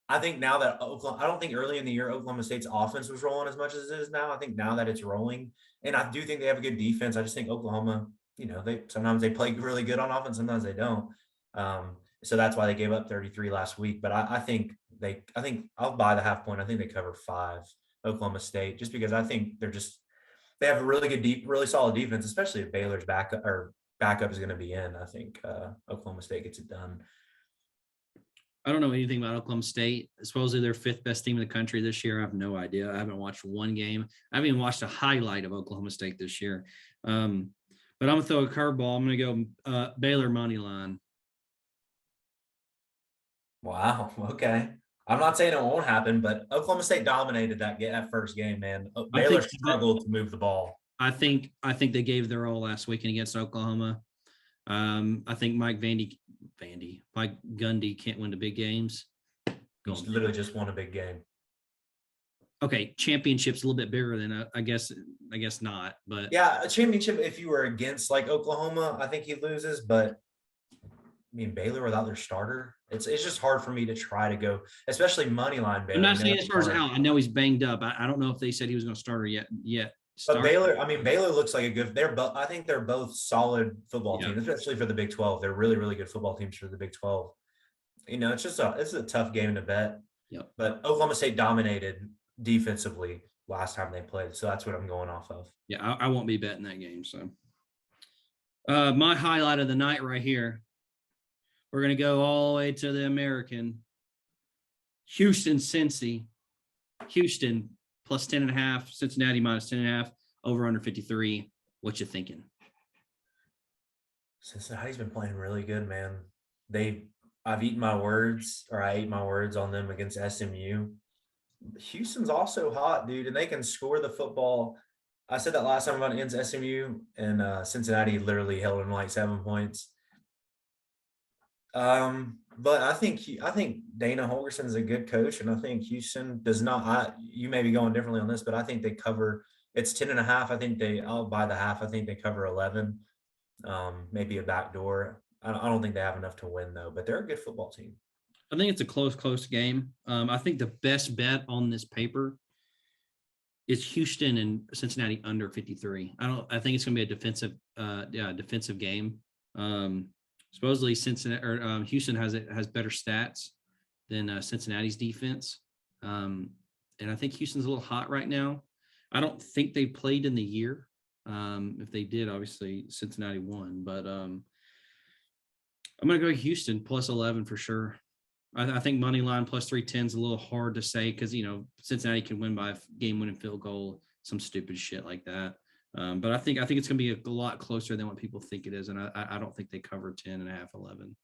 I think now that I don't think early in the year Oklahoma State's offense was rolling as much as it is now. I think now that it's rolling, and I do think they have a good defense. I just think Oklahoma, sometimes they play really good on offense, sometimes they don't. So that's why they gave up 33 last week. But I think I'll buy the half point. I think they cover 5, Oklahoma State, just because I think they have a really good, really solid defense, especially if Baylor's backup is going to be in. I think Oklahoma State gets it done.
I don't know anything about Oklahoma State. Supposedly they're 5th best team in the country this year. I have no idea. I haven't watched one game. I haven't even watched a highlight of Oklahoma State this year. But I'm going to throw a curveball. I'm going to go Baylor money line.
Wow. Okay. I'm not saying it won't happen, but Oklahoma State dominated that first game, man. Baylor struggled to move the ball.
I think they gave their all last weekend against Oklahoma. I think Mike Gundy can't win the big games.
He's literally just won a big game.
Okay, championship's a little bit bigger than I guess not, but
Yeah, a championship. If you were against like Oklahoma, I think he loses. But I mean, Baylor without their starter, it's just hard for me to try to go, especially money line
I'm
Baylor.
not
You know,
saying as
it's
far as
hard.
out. I know he's banged up. I don't know if they said he was going to start or yet
But
start.
Baylor, I mean, Baylor looks like a good. They're both. I think they're both solid football
Yeah.
teams, especially for the Big 12. They're really, really good football teams for the Big 12. You know, it's a tough game to bet.
Yep.
But Oklahoma State dominated defensively last time they played, so that's what I'm going off of.
Yeah, I won't be betting that game. So, my highlight of the night right here. We're going to go all the way to the American. Houston, Cincy. Houston plus 10.5. Cincinnati minus 10.5. Over under 53. What you thinking?
Cincinnati's been playing really good, man. I've eaten my words, or I ate my words on them against SMU. Houston's also hot, dude, and they can score the football. I said that last time about against SMU, and Cincinnati literally held them like 7 points. But I think Dana Holgerson's a good coach, and I think Houston does not. You may be going differently on this, but I think they cover. It's 10.5. I think I'll buy the half. I think they cover 11. Maybe a backdoor. I don't think they have enough to win though, but they're a good football team.
I think it's a close game. I think the best bet on this paper is Houston and Cincinnati under 53. I think it's going to be a defensive game. Supposedly Cincinnati or Houston has better stats than Cincinnati's defense. And I think Houston's a little hot right now. I don't think they played in the year. If they did, obviously Cincinnati won, but I'm going to go Houston plus 11 for sure. I think money line plus 310 is a little hard to say because, Cincinnati can win by a game-winning field goal, some stupid shit like that. But I think it's going to be a lot closer than what people think it is, and I don't think they cover 10.5, 11.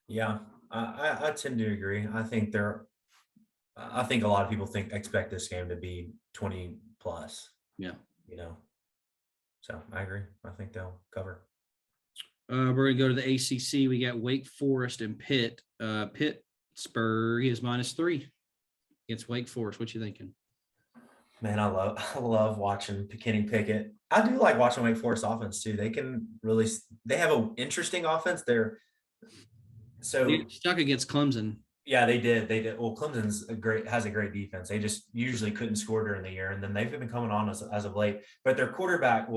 Yeah, I tend to agree. I think a lot of people expect this game to be 20 plus.
Yeah.
So I agree. I think they'll cover.
We're going to go to the ACC. We got Wake Forest and Pitt. Pittsburgh is -3 against Wake Forest. What you thinking?
Man, I love watching Kenny Pickett. I do like watching Wake Forest offense too. They have an interesting offense. They're
stuck against Clemson.
Yeah, they did. Well, Clemson's has a great defense. They just usually couldn't score during the year, and then they've been coming on as of late. But their quarterback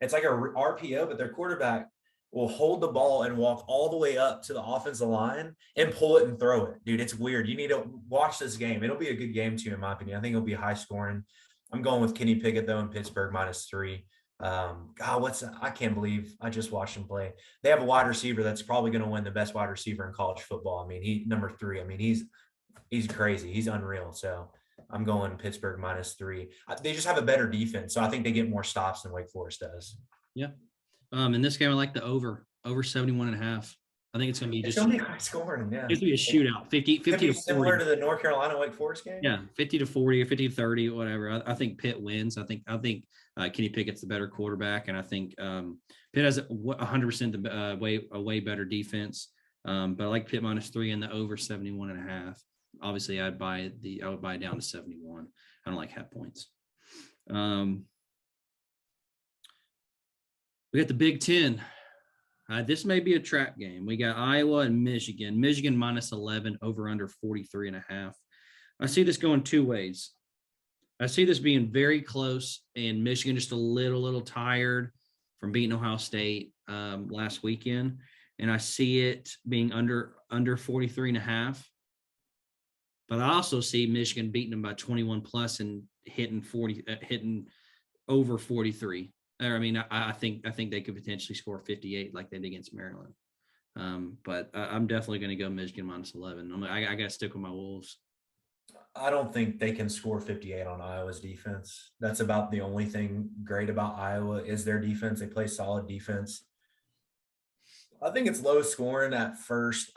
it's like a RPO, but their quarterback will hold the ball and walk all the way up to the offensive line and pull it and throw it. Dude, it's weird. You need to watch this game. It'll be a good game too, in my opinion. I think it'll be high scoring. I'm going with Kenny Pickett though in Pittsburgh -3. I can't believe I just watched him play. They have a wide receiver that's probably going to win the best wide receiver in college football. I mean, he number 3. I mean, he's crazy. He's unreal. So I'm going Pittsburgh -3. They just have a better defense, so I think they get more stops than Wake Forest does.
Yeah. In this game, I like the over 71.5. I think it's going to be
it's going to be high scoring. Yeah,
it's going to be a shootout. 50 to 40.
Similar to the North Carolina Wake Forest game.
Yeah, 50 to 40 or 50 to 30, whatever. I think Pitt wins. I think Kenny Pickett's the better quarterback, and I think Pitt has 100% a way better defense. But I like Pitt -3 and the over 71.5. Obviously, I would buy it down to 71. I don't like half points. We got the Big Ten. This may be a trap game. We got Iowa and Michigan. Michigan -11, over under 43.5. I see this going two ways. I see this being very close, and Michigan just a little tired from beating Ohio State last weekend. And I see it being under 43.5. But I also see Michigan beating them by 21 plus and hitting over 43. I mean, I think they could potentially score 58 like they did against Maryland. But I'm definitely going to go Michigan -11. I got to stick with my Wolves.
I don't think they can score 58 on Iowa's defense. That's about the only thing great about Iowa is their defense. They play solid defense. I think it's low scoring at first.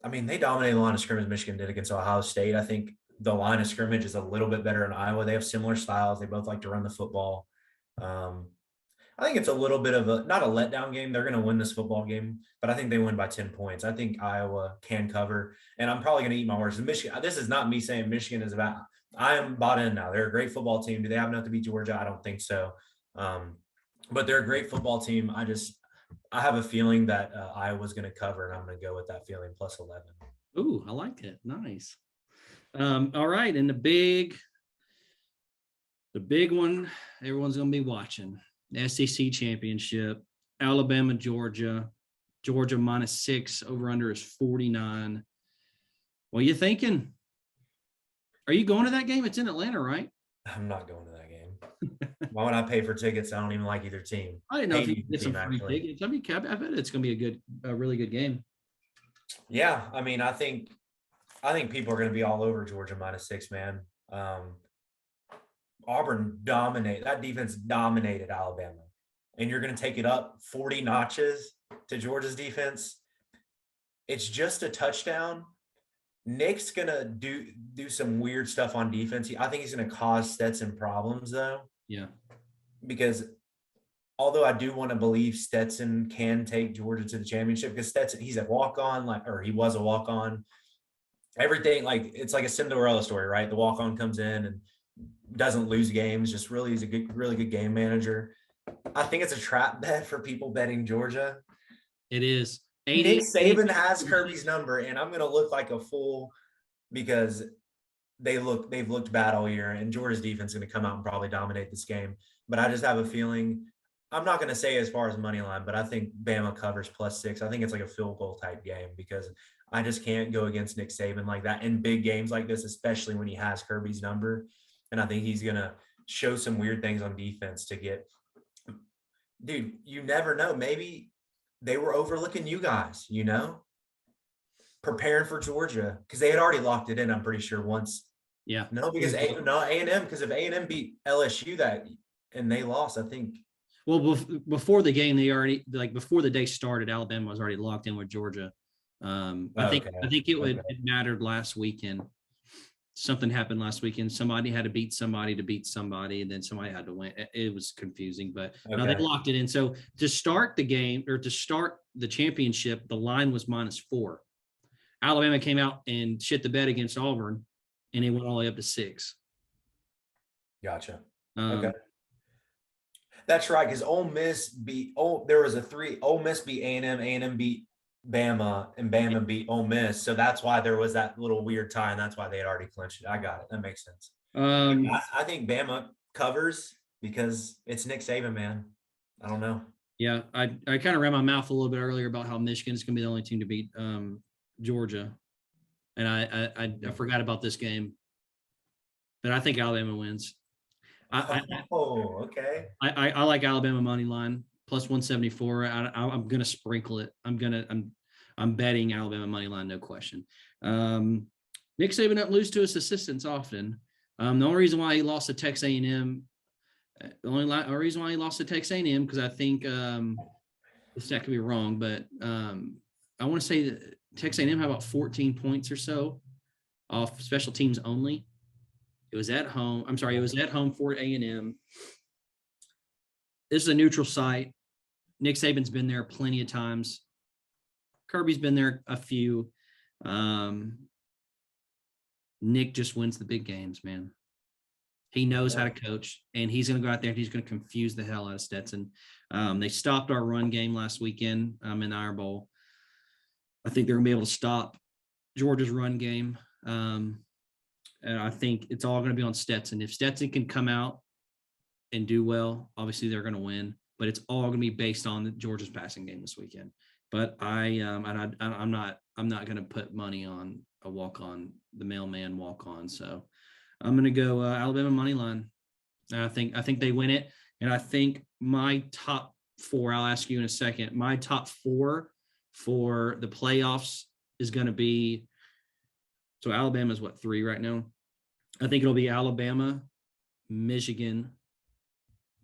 I mean, they dominated the line of scrimmage Michigan did against Ohio State. I think the line of scrimmage is a little bit better in Iowa. They have similar styles. They both like to run the football. I think it's a little bit of not a letdown game. They're going to win this football game, but I think they win by 10 points. I think Iowa can cover, and I'm probably going to eat my words. Michigan, this is not me saying Michigan is about, I am bought in now. They're a great football team. Do they have enough to beat Georgia? I don't think so. But they're a great football team. I have a feeling that Iowa's going to cover, and I'm going to go with that feeling plus 11.
Ooh, I like it. Nice. All right. And the big one everyone's going to be watching, the SEC championship, Alabama, Georgia -6, over under is 49. What are you thinking? Are you going to that game? It's in Atlanta, right?
I'm not going to that game. Why would I pay for tickets? I don't even like either team.
I didn't know if you could get some free tickets. I bet it's going to be a really good game.
Yeah. I mean, I think people are going to be all over Georgia -6, man. Auburn that defense dominated Alabama, and you're going to take it up 40 notches to Georgia's defense. It's just a touchdown. Nick's going to do some weird stuff on defense. I think he's going to cause Stetson problems, though.
Yeah.
Because although I do want to believe Stetson can take Georgia to the championship, because Stetson, he's a walk-on, or he was a walk-on. Everything, it's like a Cinderella story, right? The walk-on comes in and doesn't lose games, just really is really good game manager. I think it's a trap bet for people betting Georgia.
It is.
Nick Saban has Kirby's number, and I'm going to look like a fool because they've looked bad all year, and Georgia's defense is going to come out and probably dominate this game. But I just have a feeling, I'm not going to say as far as money line, but I think Bama covers +6. I think it's like a field goal type game because I just can't go against Nick Saban like that in big games like this, especially when he has Kirby's number. And I think he's going to show some weird things on defense to get – dude, you never know. Maybe they were overlooking you guys, preparing for Georgia because they had already locked it in, I'm pretty sure, once.
Yeah.
No, because A&M, because if A&M beat LSU and they lost, I think.
Well, before the game, they already, before the day started, Alabama was already locked in with Georgia. I think it mattered last weekend. Something happened last weekend. Somebody had to beat somebody, and then somebody had to win. It was confusing, but no, they locked it in. So to start the game, or to start the championship, the line was -4. Alabama came out and shit the bed against Auburn, and it went all the way up to 6.
Gotcha. Okay. That's right, because Ole Miss beat there was a 3. Ole Miss beat A&M beat Bama, and Bama beat Ole Miss. So that's why there was that little weird tie, and that's why they had already clinched it. I got it. That makes sense. I think Bama covers because it's Nick Saban, man. I don't know.
Yeah, I kind of ran my mouth a little bit earlier about how Michigan is going to be the only team to beat Georgia, and I forgot about this game, but I think Alabama wins.
Okay.
I like Alabama money line +174. I'm gonna sprinkle it. I'm betting Alabama money line, no question. Nick Saban doesn't lose to his assistants often. The only reason why he lost to Texas A&M, because I think this stat could be wrong, but I want to say that Texas A&M had about 14 points or so off special teams only. It was at home. I'm sorry, it was at home for A&M. This is a neutral site. Nick Saban's been there plenty of times. Kirby's been there a few. Nick just wins the big games, man. He knows how to coach, and he's going to go out there and he's going to confuse the hell out of Stetson. They stopped our run game last weekend in the Iron Bowl. I think they're going to be able to stop Georgia's run game. And I think it's all going to be on Stetson. If Stetson can come out and do well, obviously they're going to win. But it's all going to be based on Georgia's passing game this weekend. But I'm not going to put money on a walk-on, the mailman walk-on. So I'm going to go Alabama money line. I think they win it, and I think my top 4. I'll ask you in a second. My top 4 for the playoffs is going to be. So Alabama's 3 right now. I think it'll be Alabama, Michigan,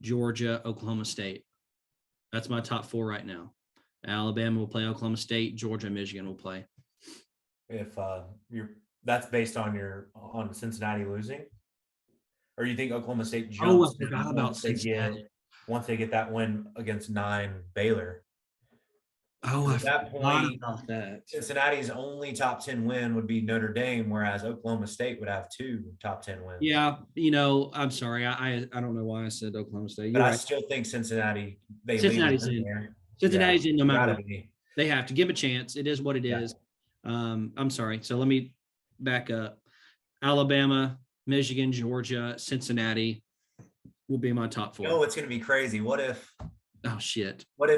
Georgia, Oklahoma State. That's my top 4 right now. Alabama will play Oklahoma State. Georgia and Michigan will play.
If that's based on Cincinnati losing, or you think Oklahoma State jumps?
I forgot about Cincinnati.
once they get that win against 9 Baylor.
Oh, I
At that
forgot
point,
about that.
Cincinnati's only top 10 win would be Notre Dame, whereas Oklahoma State would have 2 top 10 wins.
Yeah, I'm sorry. I don't know why I said Oklahoma State.
But
You're
I
right.
still think Cincinnati, they
Cincinnati's
leave
in.
there.
Cincinnati's in no matter what.
Be.
They have to give 'em a chance. It is what it is. I'm sorry. So let me back up. Alabama, Michigan, Georgia, Cincinnati will be my top 4.
You know what's going to be crazy? What if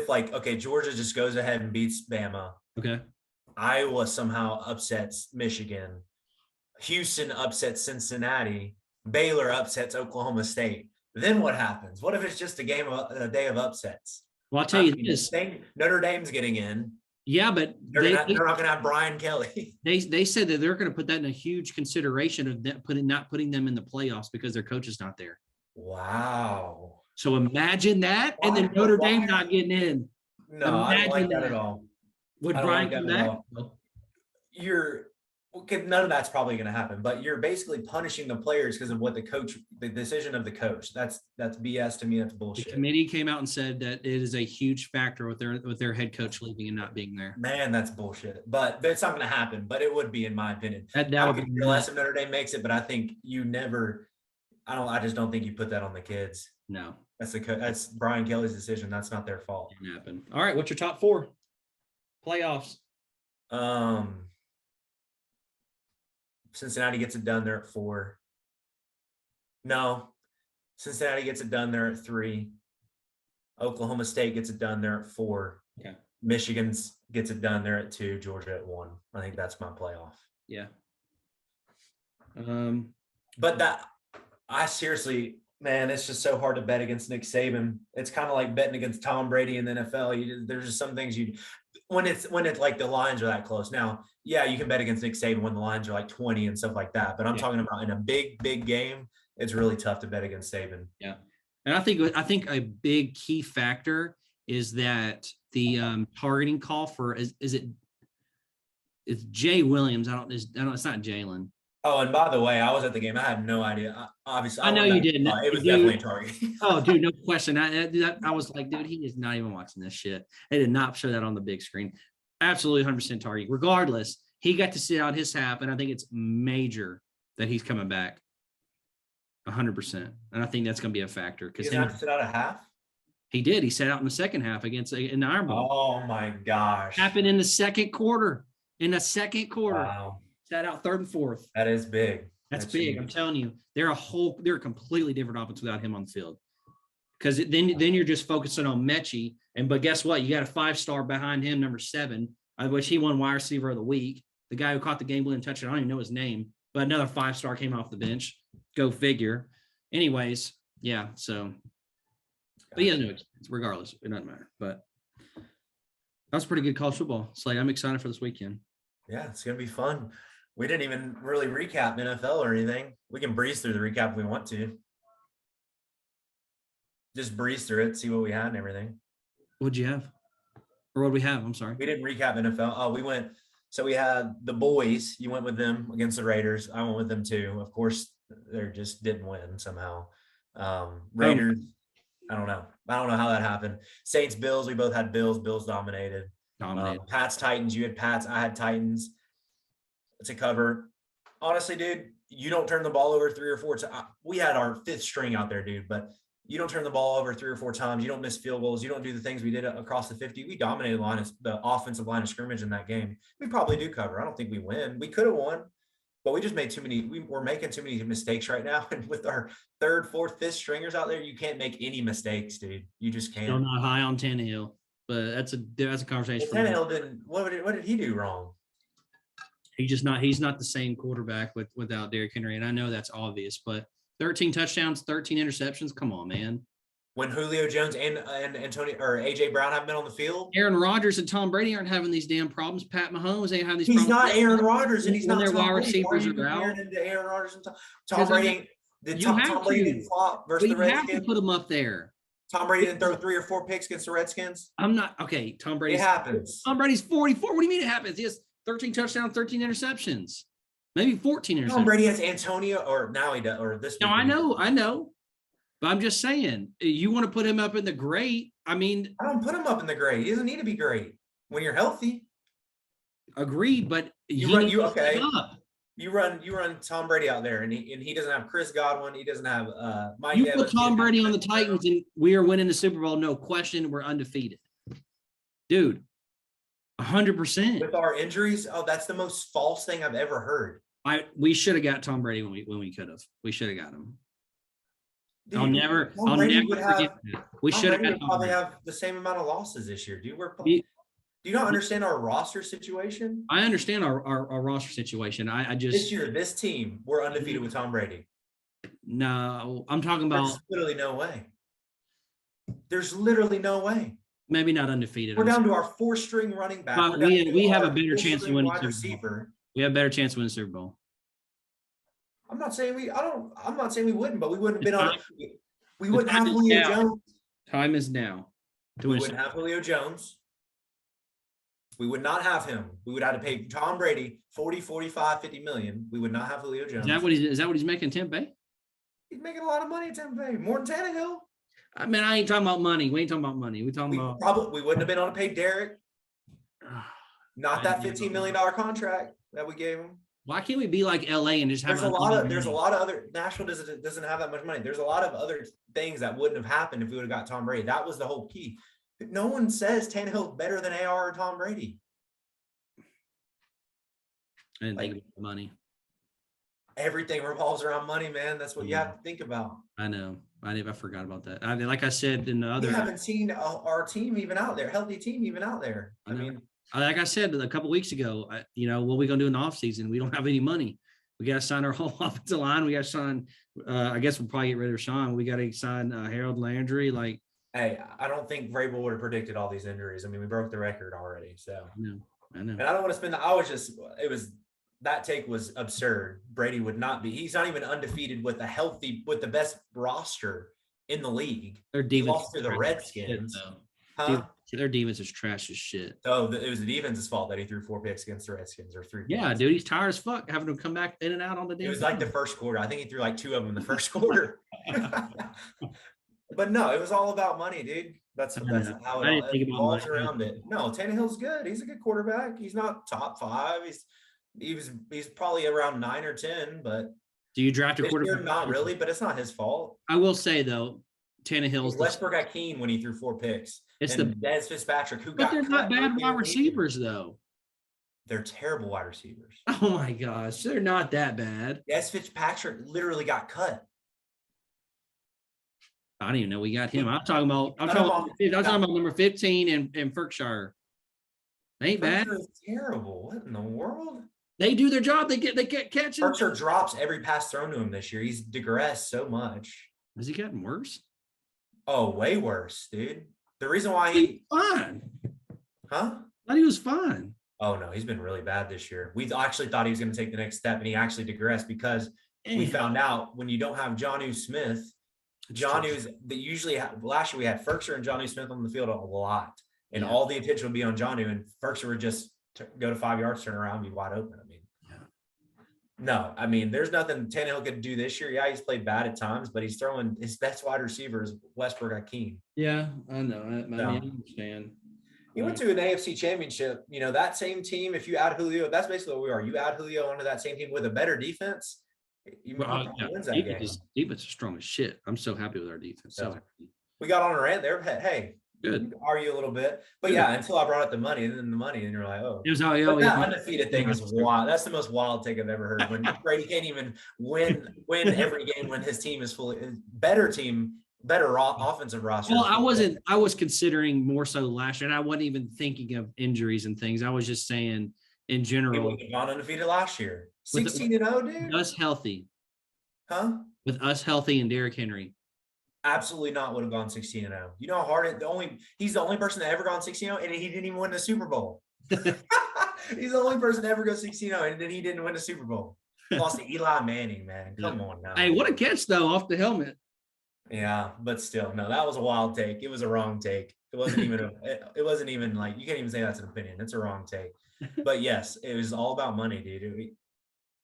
like, okay, Georgia just goes ahead and beats Bama.
Okay.
Iowa somehow upsets Michigan. Houston upsets Cincinnati. Baylor upsets Oklahoma State. Then what happens? What if it's just a day of upsets?
Well, I'll tell you this.
Notre Dame's getting in.
Yeah, but
they're not going to have Brian Kelly.
They said that they're going to put that in a huge consideration of not putting them in the playoffs because their coach is not there.
Wow.
So imagine that, and then Notre Dame not getting in.
No, I don't like that at all.
Would Brian come back?
None of that's probably going to happen, but you're basically punishing the players because of what the decision of the coach. That's BS to me. That's bullshit.
The committee came out and said that it is a huge factor with their head coach leaving and not being there.
Man, that's bullshit. But it's not going to happen. But it would be, in my opinion.
That would be
less if Notre Dame makes it, but I think you never. I just don't think you put that on the kids.
No,
that's Brian Kelly's decision. That's not their fault.
Didn't happen. All right, what's your top 4 playoffs?
Cincinnati gets it done. They're at 4. No, Cincinnati gets it done. They're at 3. Oklahoma State gets it done. They're at 4.
Okay.
Michigan's gets it done. They're at 2. Georgia at 1. I think that's my playoff.
Yeah.
But I seriously, man, it's just so hard to bet against Nick Saban. It's kind of like betting against Tom Brady in the NFL. There's just some things when it's like the lines are that close. Now, yeah, you can bet against Nick Saban when the lines are like 20 and stuff like that. But I'm talking about in a big game, it's really tough to bet against Saban.
Yeah. And I think a big key factor is that the targeting call for it's Jay Williams. It's not Jalen.
Oh, and by the way, I was at the game. I had no idea. Obviously,
I know you didn't.
It was definitely a target.
Oh, dude, no question. I was like, dude, he is not even watching this shit. They did not show that on the big screen. Absolutely 100% target. Regardless, he got to sit out his half, and I think it's major that he's coming back 100%. And I think that's going to be a factor.
Because he didn't have to sit out a half?
He did. He sat out in the second half against an Iron Bowl.
Oh, my gosh.
Happened in the second quarter. Wow. Sat out 3rd and 4th.
That is big.
That's big. Huge. I'm telling you, they're a completely different offense without him on the field. Because then you're just focusing on Mechie. But guess what? You got a 5-star behind him, number 7, which he won wide receiver of the week. The guy who caught the game-winning touchdown, I don't even know his name, but another 5-star came off the bench. Go figure. Anyways, yeah. So, but yeah, no, regardless, it doesn't matter. But that was pretty good college football slate. I'm excited for this weekend.
Yeah, it's gonna be fun. We didn't even really recap NFL or anything. We can breeze through the recap if we want to. Just breeze through it, see what we had and everything.
What'd you have? Or what'd we have? I'm sorry.
We didn't recap NFL. Oh, we had the boys. You went with them against the Raiders. I went with them too. Of course, they just didn't win somehow. Raiders, I don't know. I don't know how that happened. Saints, Bills, we both had Bills. Bills dominated. Pats, Titans, you had Pats. I had Titans. It's a cover. Honestly, dude, you don't turn the ball over 3 or 4 times. We had our 5th string out there, dude, but you don't turn the ball over 3 or 4 times. You don't miss field goals. You don't do the things we did across the 50. We dominated the offensive line of scrimmage in that game. We probably do cover. I don't think we win. We could have won, but we just made we're making too many mistakes right now. And with our 3rd, 4th, 5th stringers out there, you can't make any mistakes, dude. You just can't.
Still not high on Tannehill, but that's a conversation.
Well, Tannehill didn't. What did he do wrong?
He's not the same quarterback without Derrick Henry. And I know that's obvious, but 13 touchdowns, 13 interceptions. Come on, man.
When Julio Jones and Antonio or AJ Brown haven't been on the field,
Aaron Rodgers and Tom Brady aren't having these damn problems. Pat Mahomes ain't having these
problems.
He's
not Aaron Rodgers and he's not
their wide
receivers
are out.
Aaron Rodgers and Tom Brady. Tom Brady didn't flop versus the Redskins.
You have to put him up there.
Tom Brady didn't throw 3 or 4 picks against the Redskins.
I'm not okay. Tom Brady.
It happens.
Tom Brady's 44. What do you mean it happens? He has 13 touchdowns, 13 interceptions, maybe 14 interceptions.
Tom Brady has Antonio, or now he does, or this.
No, I know. But I'm just saying, you want to put him up in the great. I mean,
I don't put him up in the great. He doesn't need to be great when you're healthy.
agreed, but
You
he
run
needs
you
to step
okay.
up.
You run Tom Brady out there, and he doesn't have Chris Godwin. He doesn't have Mike
You put
Evans.
Tom Brady on the Titans, and we are winning the Super Bowl, no question. We're undefeated, dude. 100%.
With our injuries, oh, that's the most false thing I've ever heard.
We should have got Tom Brady when we could have. We should have got him.
Dude,
I'll never forget that. We should have got Tom
probably
Brady.
have the same amount of losses this year. Do
He-
you not understand our roster situation?
I understand our roster situation. I
This
just
year, this team, we're undefeated with Tom Brady.
no. I'm talking about
There's literally no way. There's literally no way.
maybe not undefeated.
We're down to our 4-string running back.
But
We're down to
we have a
our
better chance of winning
wide
the Super Bowl.
receiver.
We have a better chance of winning the Super Bowl.
I'm not saying we wouldn't, but we wouldn't have been on it. We
The
wouldn't
time
have
is
Julio
now.
Jones.
Time is now.
We wouldn't have Julio Jones. We would not have him. We would have to pay Tom Brady 40, 45, 50 million. We would not have Julio Jones.
Is that what he's making Tampa Bay?
He's making a lot of money at Tampa Bay. More than Tannehill.
I mean, I ain't talking about money. We ain't talking about money. We talking about
We wouldn't have been able to pay Derek. Not that $15 million contract that we gave him.
Why can't we be like LA and just have
There's a lot of other Nashville doesn't have that much money. There's a lot of other things that wouldn't have happened if we would have got Tom Brady. That was the whole key. No one says Tannehill's better than AR or Tom Brady.
I didn't think about the money.
Everything revolves around money, man. That's what you have to think about.
I know. I forgot about that. I mean, like I said in the other,
we haven't seen our team even out there, healthy team even out there.
I mean, like I said a couple of weeks ago, what are we going to do in the offseason? We don't have any money. We got to sign our whole offensive line. We got to sign. I guess we'll probably get rid of Sean. We got to sign Harold Landry. Like,
hey, I don't think Vrabel would have predicted all these injuries. I mean, we broke the record already. So
I know.
And I don't want to spend. That take was absurd. Brady would not be. He's not even undefeated with the best roster in the league.
Their defense
lost to the Redskins.
Their defense is trash as shit.
Oh, it was the defense's fault that he threw 4 picks against the Redskins or 3 picks.
Yeah, dude, he's tired as fuck having to come back in and out on the damn.
It was like the first quarter. I think he threw like 2 of them in the first quarter. But no, it was all about money, dude. That's how it revolves around it. No, Tannehill's good. He's a good quarterback. He's not top 5. He's probably around 9 or 10, but
do you draft a quarterback?
Not really, but it's not his fault.
I will say though, Tannehill's
Westbrook-Ikhine when he threw 4 picks.
It's
and Des Fitzpatrick
but they're not bad wide receivers though.
They're terrible wide receivers.
Oh my gosh, they're not that bad.
Des Fitzpatrick literally got cut.
I didn't even know we got him. I'm talking about number 15 and Berkshire. They ain't bad.
Terrible. What in the world?
They do their job. They get catching.
Berkshire drops every pass thrown to him this year. He's digressed so much.
Has he gotten worse?
Oh, way worse, dude. The reason why
he's fine.
Huh?
I thought he was fine.
Oh no, he's been really bad this year. We actually thought he was going to take the next step, and he actually digressed because we found out when you don't have Jonnu Smith, last year we had Berkshire and Jonnu Smith on the field a lot. And all the attention would be on Jonnu, and Berkshire would just go to 5 yards, turn around, and be wide open. There's nothing Tannehill could do this year. Yeah, he's played bad at times, but he's throwing his best wide receiver is Westbrook-Ikhine.
Yeah, I know. I understand.
He went to an AFC championship. That same team, if you add Julio, that's basically what we are. You add Julio onto that same team with a better defense, wins that game.
Defense is strong as shit. I'm so happy with our defense. So happy.
We got on a rant there. Hey,
good.
Argue a little bit, but until I brought up the money, and you're like, oh,
that
undefeated thing is wild. That's the most wild take I've ever heard. When Brady can't even win every game when his team is better offensive roster.
Well, I was considering more so last year, and I wasn't even thinking of injuries and things. I was just saying in general.
We gone undefeated last year, 16-0, dude.
Us healthy,
huh?
With us healthy and Derrick Henry.
Absolutely not would have gone 16-0. You know how hard he's the only person that ever gone 16-0, and he didn't even win the Super Bowl. He's the only person to ever go 16-0, and then he didn't win the Super Bowl. Lost to Eli Manning, man. Come on now.
Hey, what a catch though off the helmet.
Yeah, but still, no, that was a wild take. It was a wrong take. It wasn't even like, you can't even say that's an opinion. It's a wrong take. But yes, it was all about money, dude.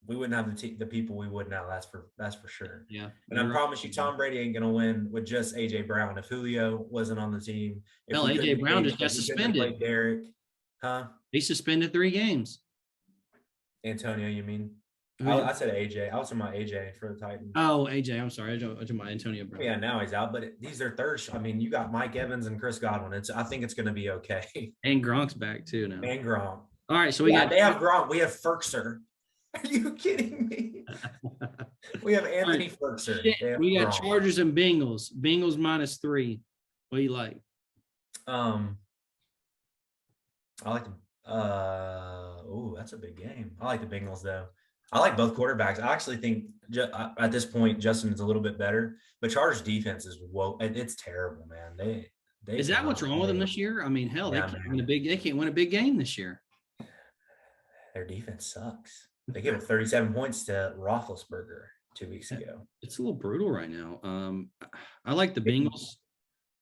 we wouldn't have the people we would now. That's for sure.
Yeah.
And I promise you, Tom Brady ain't gonna win with just AJ Brown. If Julio wasn't on the team, if
Hell,
we
AJ
couldn't
Brown
play,
just got
if we couldn't have
suspended.
played Derek, huh?
He suspended 3 games.
Antonio, you mean?
Who-
I said AJ. I was talking about AJ for the Titans.
Oh, AJ. I'm sorry. I talking about Antonio Brown.
Yeah, now he's out, but these are third. I mean, you got Mike Evans and Chris Godwin. I think it's going to be okay.
And Gronk's back too now.
And Gronk.
All right, so we got.
They have Gronk. We have Ferkser. Are you kidding me? We have Anthony Ferkser.
We got Chargers and Bengals. Bengals -3. What do you like?
I like the. That's a big game. I like the Bengals though. I like both quarterbacks. I actually think at this point Justin is a little bit better, but Chargers defense is it's terrible, man. They
Is that what's wrong with them this year? I mean, hell, they can't win a big game this year.
Their defense sucks. They gave up 37 points to Roethlisberger 2 weeks ago.
It's a little brutal right now. I like the Bengals,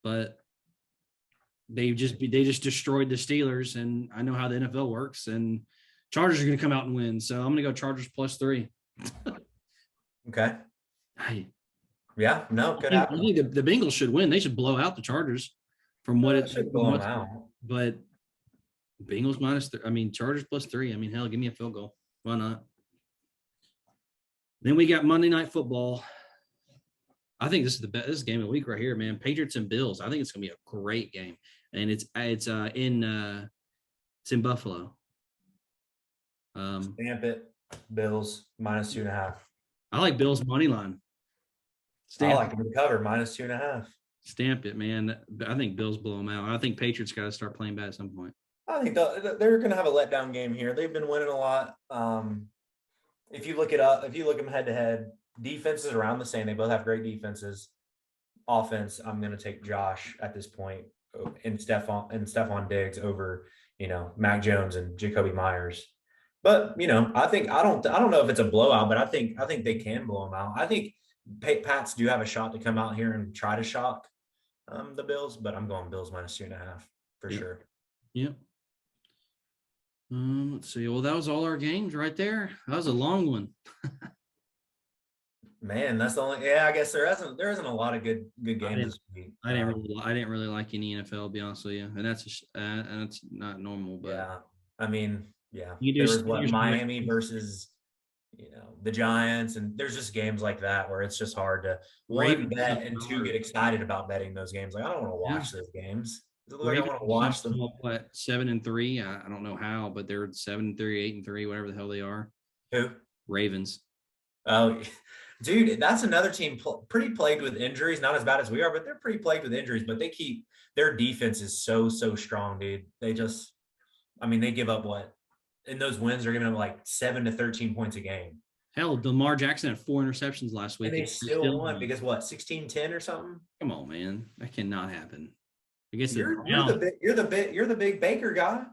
but they just destroyed the Steelers, and I know how the NFL works, and Chargers are going to come out and win. So I'm going to go Chargers +3.
Okay.
Hey.
Yeah, no, good.
I think the Bengals should win. They should blow out the Chargers from what it's
blow them out.
But Bengals -3. I mean, Chargers +3. I mean, hell, give me a field goal. Why not? Then we got Monday Night Football. I think this is the best game of the week right here, man. Patriots and Bills. I think it's gonna be a great game, and it's in Buffalo.
Stamp it. Bills -2.5.
I like Bills money line.
I like them to cover -2.5.
Stamp it, man. I think Bills blow them out. I think Patriots got to start playing bad at some point.
I think they're going to have a letdown game here. They've been winning a lot. If you look them head to head, defenses around the same. They both have great defenses. Offense, I'm going to take Josh at this point and Stephon Diggs over, Mac Jones and Jacoby Myers. But I don't know if it's a blowout, but I think they can blow them out. I think Pats do have a shot to come out here and try to shock the Bills, but I'm going Bills -2.5 for sure.
Yep. Let's see. Well, that was all our games right there. That was a long one.
Man, that's the only. Yeah, I guess there isn't a lot of good games this week.
I didn't really like any NFL, to be honest with you, and that's not normal. But
yeah, I mean, yeah,
there
was Miami versus the Giants, and there's just games like that where it's just hard to bet and two get excited about betting those games. Like I don't want to watch those games. Does it look like I want to watch them?
What 7-3? I don't know how, but they're 7-3, 8-3, whatever the hell they are.
Who?
Ravens.
Oh, dude, that's another team pretty plagued with injuries. Not as bad as we are, but they're pretty plagued with injuries. But their defense is so strong, dude. They give up what? In those wins, they're giving up like 7 to 13 points a game.
Hell, Lamar Jackson had 4 interceptions last week.
And they still won because what? 16-10 or something?
Come on, man. That cannot happen. I guess
you're the big Baker guy.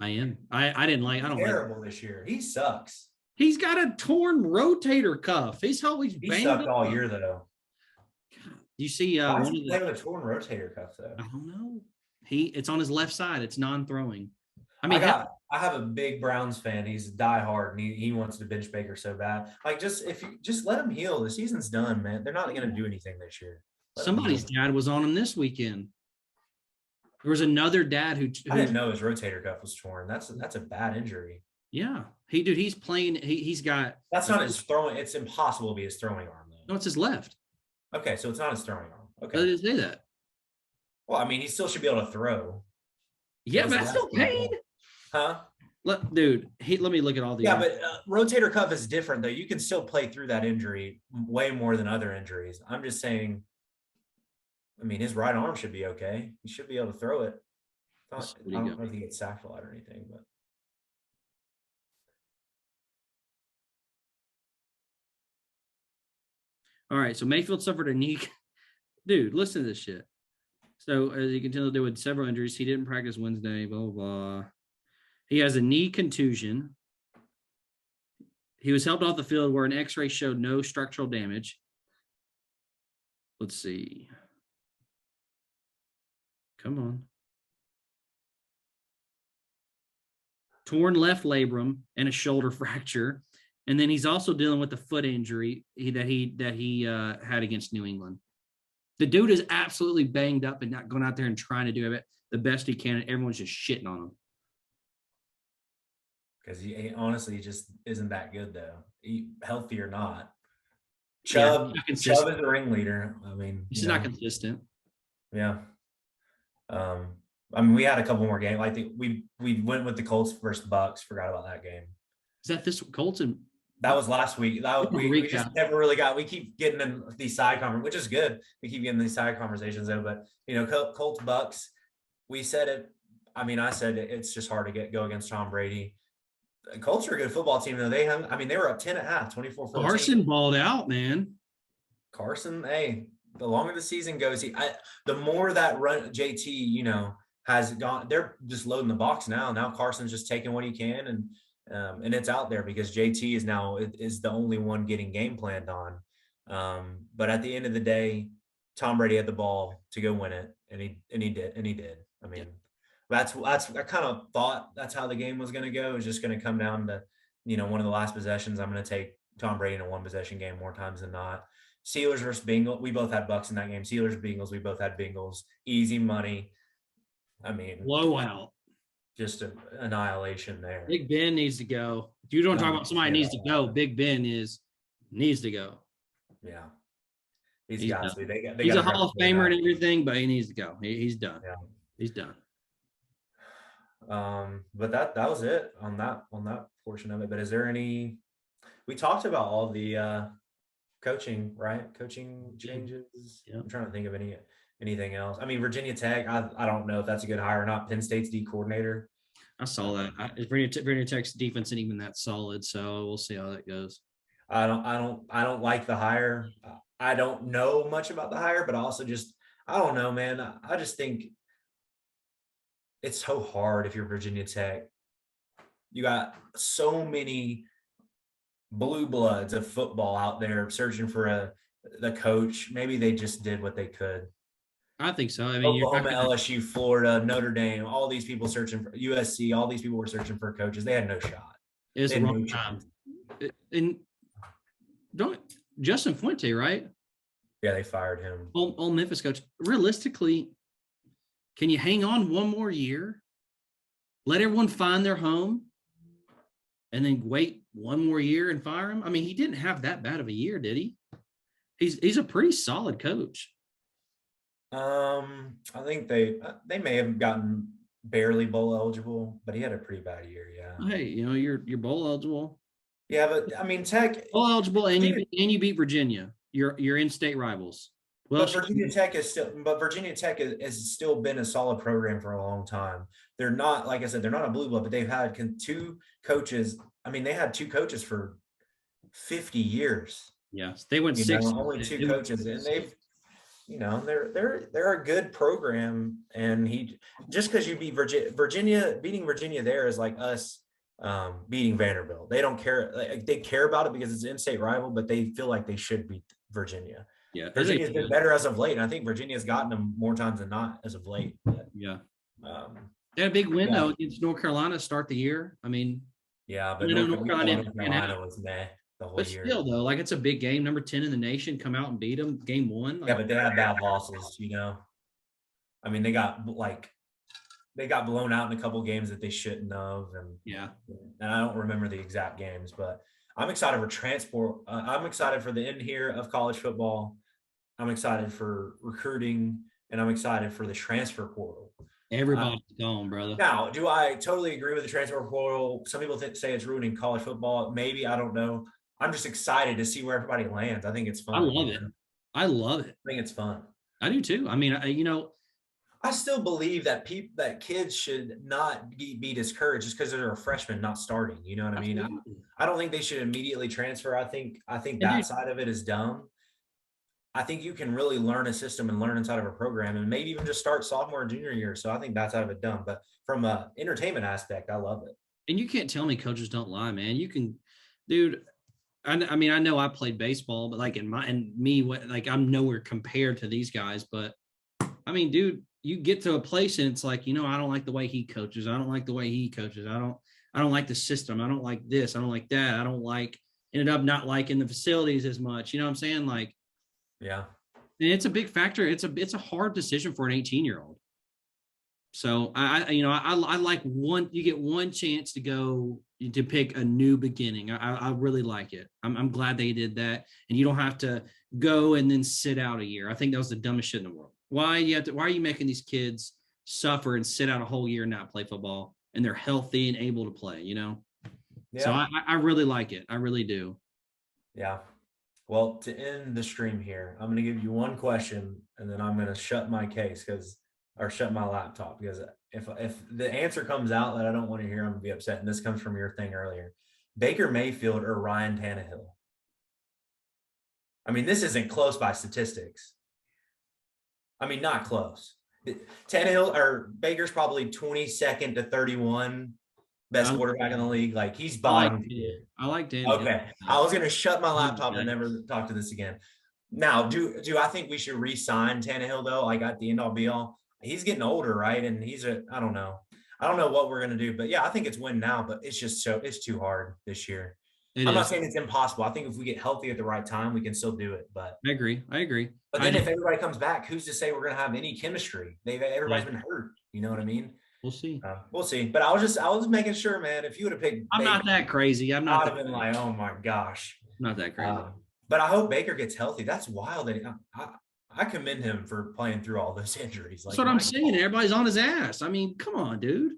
I am. I don't like
terrible this year. He sucks.
He's got a torn rotator cuff. He
sucked all year though.
God, you see
why is he playing with a torn rotator cuff though?
I don't know. It's on his left side. It's non-throwing. I mean,
I have a big Browns fan. He's diehard and he wants to bench Baker so bad. Like if you just let him heal. The season's done, man. They're not going to do anything this year.
Somebody's dad was on him this weekend. There was another dad who
I didn't know his rotator cuff was torn. That's a bad injury.
Yeah, he's playing. He's got.
That's not his throwing. It's impossible to be his throwing arm though.
No, it's his left.
Okay, so it's not his throwing arm. Okay,
I didn't say that.
Well, I mean, he still should be able to throw.
Yeah, but that's still pain.
Huh?
Let me look at all the.
Yeah, but rotator cuff is different though. You can still play through that injury way more than other injuries. I'm just saying. I mean, his right arm should be okay. He should be able to throw it. I don't know if he gets sacked a lot or anything, but.
All right, so Mayfield suffered a knee. Dude, listen to this shit. So as you can tell, there were several injuries. He didn't practice Wednesday, blah, blah, blah. He has a knee contusion. He was helped off the field where an x-ray showed no structural damage. Let's see. Come on. Torn left labrum and a shoulder fracture. And then he's also dealing with the foot injury that he had against New England. The dude is absolutely banged up and not going out there and trying to do it the best he can. And everyone's just shitting on him.
Because he honestly just isn't that good, though. Healthy or not. Chubb is the ringleader. I mean,
he's not consistent.
Yeah. I mean, we had a couple more games. I think we went with the Colts versus Bucks. Forgot about that game.
Is that this Colts?
That was last week. We just never really got. We keep getting in these side conversations, which is good. We keep getting these side conversations though. But Colts Bucks. We said it. I mean, I said it's just hard to go against Tom Brady. The Colts are a good football team though. They were up 10.5, 24-14.
Carson balled out, man.
Carson, hey, the longer the season goes, the more that run JT, has gone. They're just loading the box now. Now Carson's just taking what he can, and it's out there because JT is the only one getting game planned on. But at the end of the day, Tom Brady had the ball to go win it, and he did. I mean, I kind of thought that's how the game was going to go. It was just going to come down to, one of the last possessions. I'm going to take Tom Brady in a one possession game more times than not. Steelers versus Bengals. We both had Bucks in that game. Steelers, Bengals. We both had Bengals. Easy money. I mean,
blowout.
Just an annihilation there.
Big Ben needs to go. If you don't talk about somebody needs to go, Big Ben needs to go.
Yeah, he's got to.
He's a Hall of Famer and everything, but he needs to go. He's done.
Yeah,
he's done.
But that was it on that portion of it. But is there any? We talked about all the coaching, right? Coaching changes. Yeah. I'm trying to think of anything else. I mean, Virginia Tech, I don't know if that's a good hire or not. Penn State's D coordinator.
I saw that. Virginia Tech's defense isn't even that solid, so we'll see how that goes.
I don't like the hire. I don't know much about the hire, but I don't know, man. I just think it's so hard if you're Virginia Tech. You got so many blue bloods of football out there searching for the coach. Maybe they just did what they could.
I think so. I mean,
Oklahoma, LSU, Florida, Notre Dame, all these people searching for USC. All these people were searching for coaches. They had no shot.
It's the wrong time. And Justin Fuente, right?
Yeah, they fired him.
Old Memphis coach. Realistically, can you hang on one more year? Let everyone find their home, and then wait one more year and fire him? I mean, he didn't have that bad of a year, did he? He's a pretty solid coach.
I think they may have gotten barely bowl eligible, but he had a pretty bad year. Yeah.
Hey, you're bowl eligible.
Yeah, but I mean, Tech
bowl eligible, and you beat Virginia. Your in-state rivals. Well,
but Virginia Tech has still been a solid program for a long time. They're not, like I said, they're not a blue blood, but they've had two coaches. I mean, they had two coaches for 50 years.
Yes, they went six.
Only two coaches, and they've. They're a good program, and just because you beat Virginia, beating Virginia there is like us beating Vanderbilt. They don't care. They care about it because it's an in-state rival, but they feel like they should beat Virginia.
Yeah,
Virginia's been better as of late, and I think Virginia's gotten them more times than not as of late. But,
yeah, they had a big win though against North Carolina to start the year. I mean,
yeah, but North Carolina was meh.
But still, though, like it's a big game. Number 10 in the nation, come out and beat them. Game one.
Yeah, but they had bad losses, I mean, they got blown out in a couple games that they shouldn't have, and I don't remember the exact games, but I'm excited for transport. I'm excited for the end here of college football. I'm excited for recruiting, and I'm excited for the transfer portal.
Everybody's gone, brother.
Now, do I totally agree with the transfer portal? Some people say it's ruining college football. Maybe, I don't know. I'm just excited to see where everybody lands. I think it's fun.
I love it.
I think it's fun.
I do too. I mean,
I still believe that kids should not be discouraged just because they're a freshman not starting. You know what I mean? I don't think they should immediately transfer. I think that side of it is dumb. I think you can really learn a system and learn inside of a program, and maybe even just start sophomore and junior year. So I think that side of it dumb. But from an entertainment aspect, I love it.
And you can't tell me coaches don't lie, man. You can, dude. I mean, I know I played baseball, but like I'm nowhere compared to these guys. But I mean, dude, you get to a place and it's like, I don't like the way he coaches. I don't like the way he coaches. I don't like the system. I don't like this. I don't like that. I don't like ended up not liking the facilities as much. You know what I'm saying? Like,
Yeah.
and it's a big factor. It's a hard decision for an 18-year-old. So I like you get one chance to go to pick a new beginning. I really like it. I'm glad they did that. And you don't have to go and then sit out a year. I think that was the dumbest shit in the world. Why are you making these kids suffer and sit out a whole year and not play football, and they're healthy and able to play, you know?
Yeah.
So I really like it. I really do.
Yeah. Well, to end the stream here, I'm going to give you one question, and then I'm going to shut my case or shut my laptop, because if the answer comes out that I don't want to hear, I'm going to be upset. And this comes from your thing earlier. Baker Mayfield or Ryan Tannehill? I mean, this isn't close by statistics. I mean, not close. Tannehill or Baker's probably 22nd to 31 best quarterback in the league. Like, he's bottom tier.
I like Dan.
Okay. I was going to shut my laptop and never talk to this again. Now, do I think we should re-sign Tannehill, though? Like, at the end all be all? He's getting older, right? And I don't know. I don't know what we're going to do. But, yeah, I think it's win now. But it's just it's too hard this year. I'm not saying it's impossible. I think if we get healthy at the right time, we can still do it. But
I agree.
But then if everybody comes back, who's to say we're going to have any chemistry? Everybody's been hurt. You know what I mean?
We'll see.
We'll see. But I was making sure, man. If you would have picked,
I'm not that crazy. I'm not.
I'd have been like, oh my gosh,
not that crazy.
But I hope Baker gets healthy. That's wild. I commend him for playing through all those injuries.
That's what I'm saying. Everybody's on his ass. I mean, come on, dude.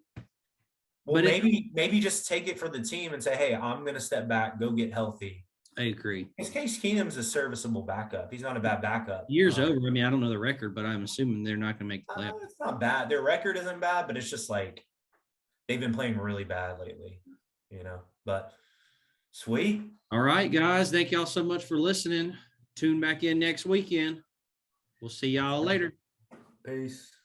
Well, but maybe just take it for the team and say, hey, I'm going to step back, go get healthy.
I agree.
Because Case Keenum's a serviceable backup. He's not a bad backup.
Year's over. I mean, I don't know the record, but I'm assuming they're not going to make the playoffs.
It's not bad. Their record isn't bad, but it's just like they've been playing really bad lately, you know. But sweet.
All right, guys. Thank y'all so much for listening. Tune back in next weekend. We'll see y'all later.
Peace.